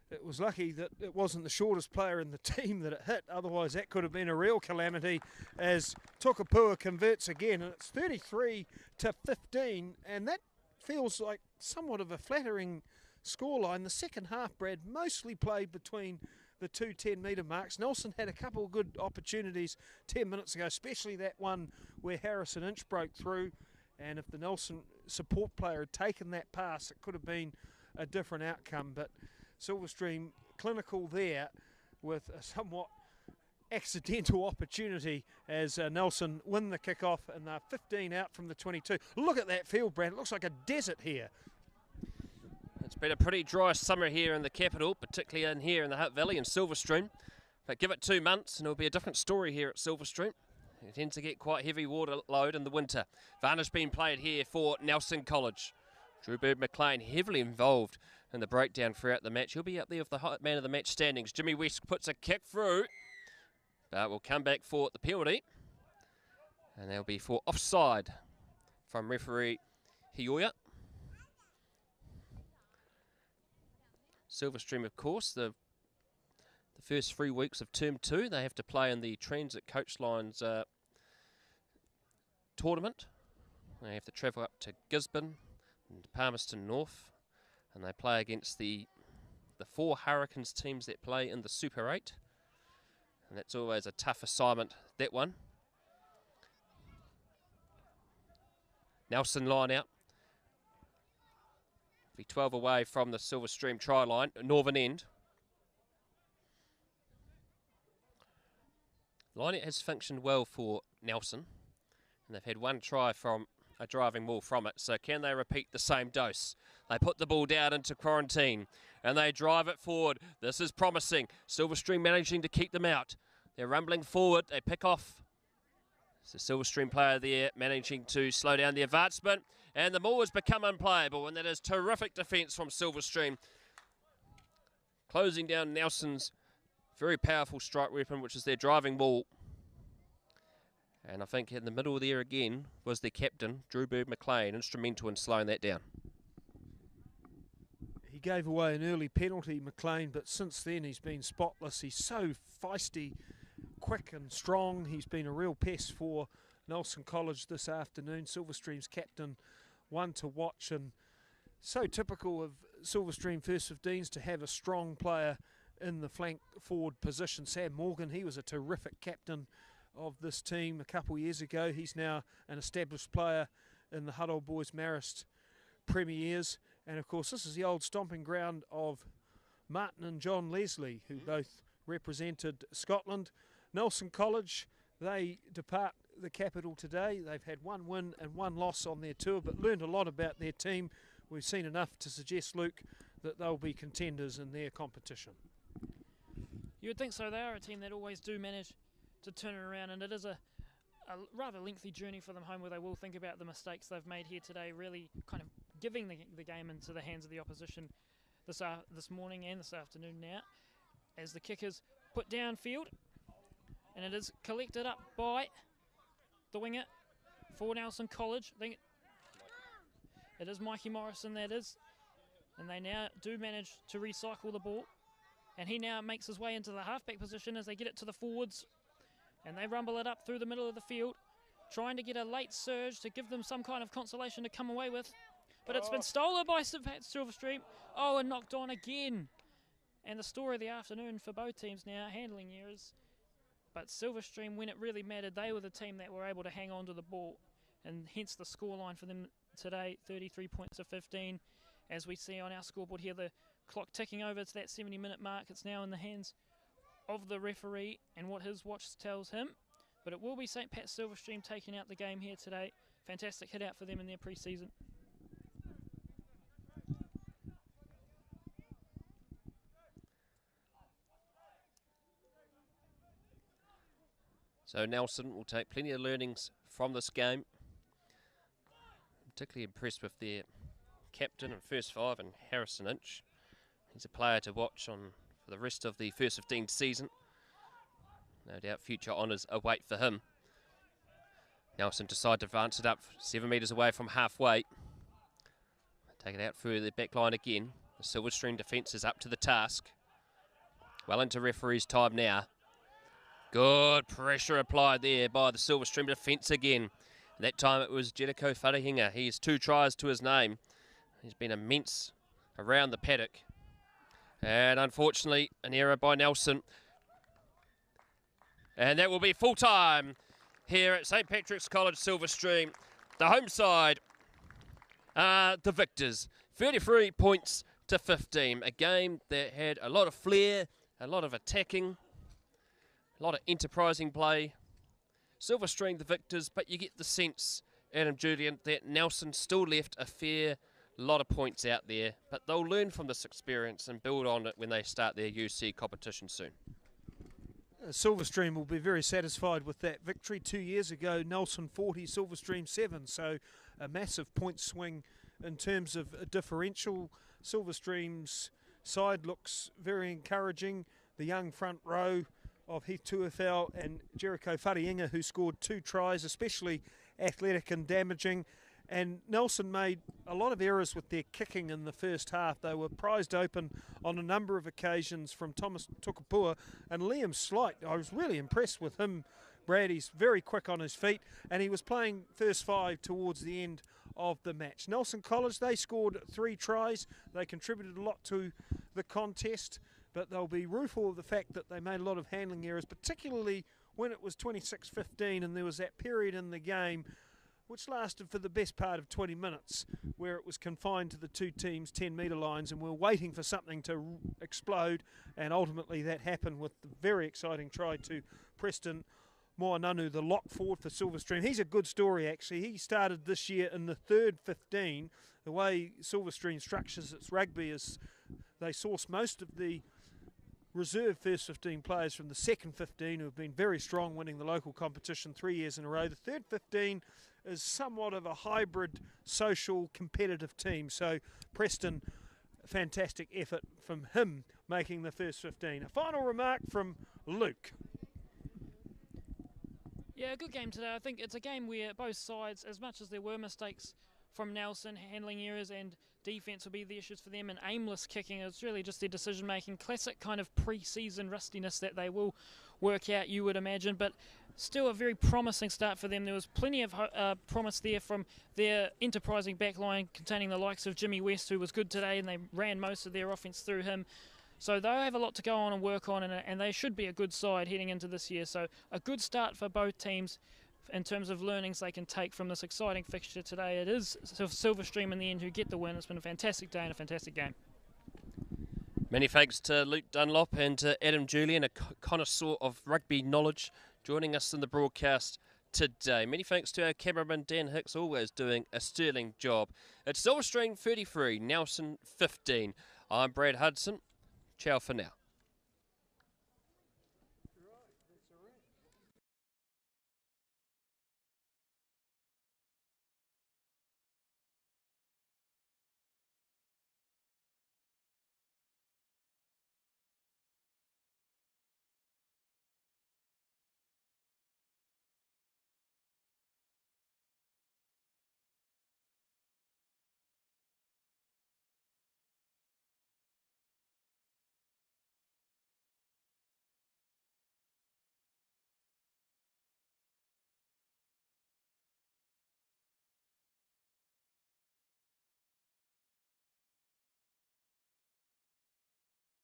It was lucky that it wasn't the shortest player in the team that it hit, otherwise that could have been a real calamity as Tukapua converts again, and it's 33-15, and that feels like somewhat of a flattering scoreline. The second half, Brad, mostly played between the 2 10-metre marks. Nelson had a couple of good opportunities 10 minutes ago, especially that one where Harrison Inch broke through, and if the Nelson support player had taken that pass, it could have been a different outcome. But Silverstream clinical there with a somewhat accidental opportunity as Nelson win the kickoff, and they're 15 out from the 22. Look at that field, Brad. It looks like a desert here. It's been a pretty dry summer here in the capital, particularly in here in the Hutt Valley in Silverstream. But give it 2 months and it'll be a different story here at Silverstream. It tends to get quite heavy water load in the winter. Varnish being played here for Nelson College. Drew Bird McLean heavily involved in the breakdown throughout the match. He'll be up there with the hot man of the match standings. Jimmy West puts a kick through, but will come back for the penalty. And that'll be for offside from referee Hioya. Silverstream, of course, the first 3 weeks of Term 2, they have to play in the Transit Coach Lines tournament. They have to travel up to Gisborne and Palmerston North, and they play against the 4 Hurricanes teams that play in the Super 8. And that's always a tough assignment, that one. Nelson line out. Be 12 away from the Silverstream try line, northern end. Line has functioned well for Nelson, and they've had 1 try from a driving ball from it. So can they repeat the same dose? They put the ball down into quarantine, and they drive it forward. This is promising. Silverstream managing to keep them out. They're rumbling forward. They pick off. It's the Silverstream player there managing to slow down the advancement. And the ball has become unplayable, and that is terrific defence from Silverstream. Closing down Nelson's very powerful strike weapon, which is their driving ball. And I think in the middle there again was their captain, Drew Bird McLean, instrumental in slowing that down. He gave away an early penalty, McLean, but since then he's been spotless. He's so feisty, quick and strong. He's been a real pest for Nelson College this afternoon. Silverstream's captain, one to watch, and so typical of Silverstream first 15s to have a strong player in the flank forward position. Sam Morgan, he was a terrific captain of this team a couple years ago. He's now an established player in the Huddle Boys Marist Premiers, and of course this is the old stomping ground of Martin and John Leslie, who both represented Scotland. Nelson College, they depart the capital today. They've had 1 win and 1 loss on their tour, but learned a lot about their team. We've seen enough to suggest, Luke, that they'll be contenders in their competition. You would think so. They are a team that always do manage to turn it around, and it is a rather lengthy journey for them home, where they will think about the mistakes they've made here today, really kind of giving the game into the hands of the opposition this morning and this afternoon now, as the kick is put downfield, and it is collected up by the winger for Nelson College. I think it is Mikey Morrison, that is, and they now do manage to recycle the ball, and he now makes his way into the halfback position as they get it to the forwards, and they rumble it up through the middle of the field, trying to get a late surge to give them some kind of consolation to come away with. But it's been stolen by Silverstream. Oh, and knocked on again. And the story of the afternoon for both teams now, handling errors. But Silverstream, when it really mattered, they were the team that were able to hang on to the ball. And hence the scoreline for them today, 33 points to 15. As we see on our scoreboard here, the clock ticking over to that 70-minute mark. It's now in the hands of the referee and what his watch tells him. But it will be St. Pat Silverstream taking out the game here today. Fantastic hit out for them in their pre-season. So Nelson will take plenty of learnings from this game. Particularly impressed with their captain and first 5 and Harrison Inch. He's a player to watch on for the rest of the first 15 season. No doubt future honours await for him. Nelson decide to advance it up 7 metres away from halfway. Take it out through the back line again. The Silverstream defence is up to the task. Well into referee's time now. Good pressure applied there by the Silverstream defence again. That time it was Jericho Wharehinga. He has 2 tries to his name. He's been immense around the paddock. And unfortunately, an error by Nelson. And that will be full time here at St. Patrick's College Silverstream. The home side are the victors. 33 points to 15. A game that had a lot of flair, a lot of attacking, a lot of enterprising play. Silverstream the victors, but you get the sense, Adam Julian, that Nelson still left a fair lot of points out there, but they'll learn from this experience and build on it when they start their UC competition soon. Silverstream will be very satisfied with that victory. 2 years ago, Nelson 40, Silverstream 7, so a massive point swing in terms of a differential. Silverstream's side looks very encouraging. The young front row of Heath Tuafau and Jericho Wharehinga, who scored 2 tries, especially athletic and damaging. And Nelson made a lot of errors with their kicking in the first half. They were prized open on a number of occasions from Thomas Tukapua and Liam Slight. I was really impressed with him, Brad. He's very quick on his feet, and he was playing first 5 towards the end of the match. Nelson College, they scored 3 tries. They contributed a lot to the contest, but they'll be rueful of the fact that they made a lot of handling errors, particularly when it was 26-15 and there was that period in the game which lasted for the best part of 20 minutes, where it was confined to the 2 teams' 10-metre lines, and we were waiting for something to explode, and ultimately that happened with the very exciting try to Preston Moananu, the lock forward for Silverstream. He's a good story, actually. He started this year in the 3rd 15. The way Silverstream structures its rugby is they source most of the reserve first 15 players from the 2nd 15, who have been very strong, winning the local competition 3 years in a row. The 3rd 15 is somewhat of a hybrid social competitive team. So Preston, fantastic effort from him making the first 15. A final remark from Luke. Yeah, a good game today. I think it's a game where both sides, as much as there were mistakes from Nelson, handling errors and defence will be the issues for them, and aimless kicking, it's really just their decision making. Classic kind of pre-season rustiness that they will work out, you would imagine, but still a very promising start for them. There was plenty of promise there from their enterprising backline containing the likes of Jimmy West, who was good today, and they ran most of their offence through him. So they'll have a lot to go on and work on, and they should be a good side heading into this year. So a good start for both teams in terms of learnings they can take from this exciting fixture today. It is Silverstream in the end who get the win. It's been a fantastic day and a fantastic game. Many thanks to Luke Dunlop and to Adam Julian, a connoisseur of rugby knowledge, joining us in the broadcast today. Many thanks to our cameraman Dan Hicks, always doing a sterling job. It's Silverstream 33, Nelson 15. I'm Brad Hudson. Ciao for now.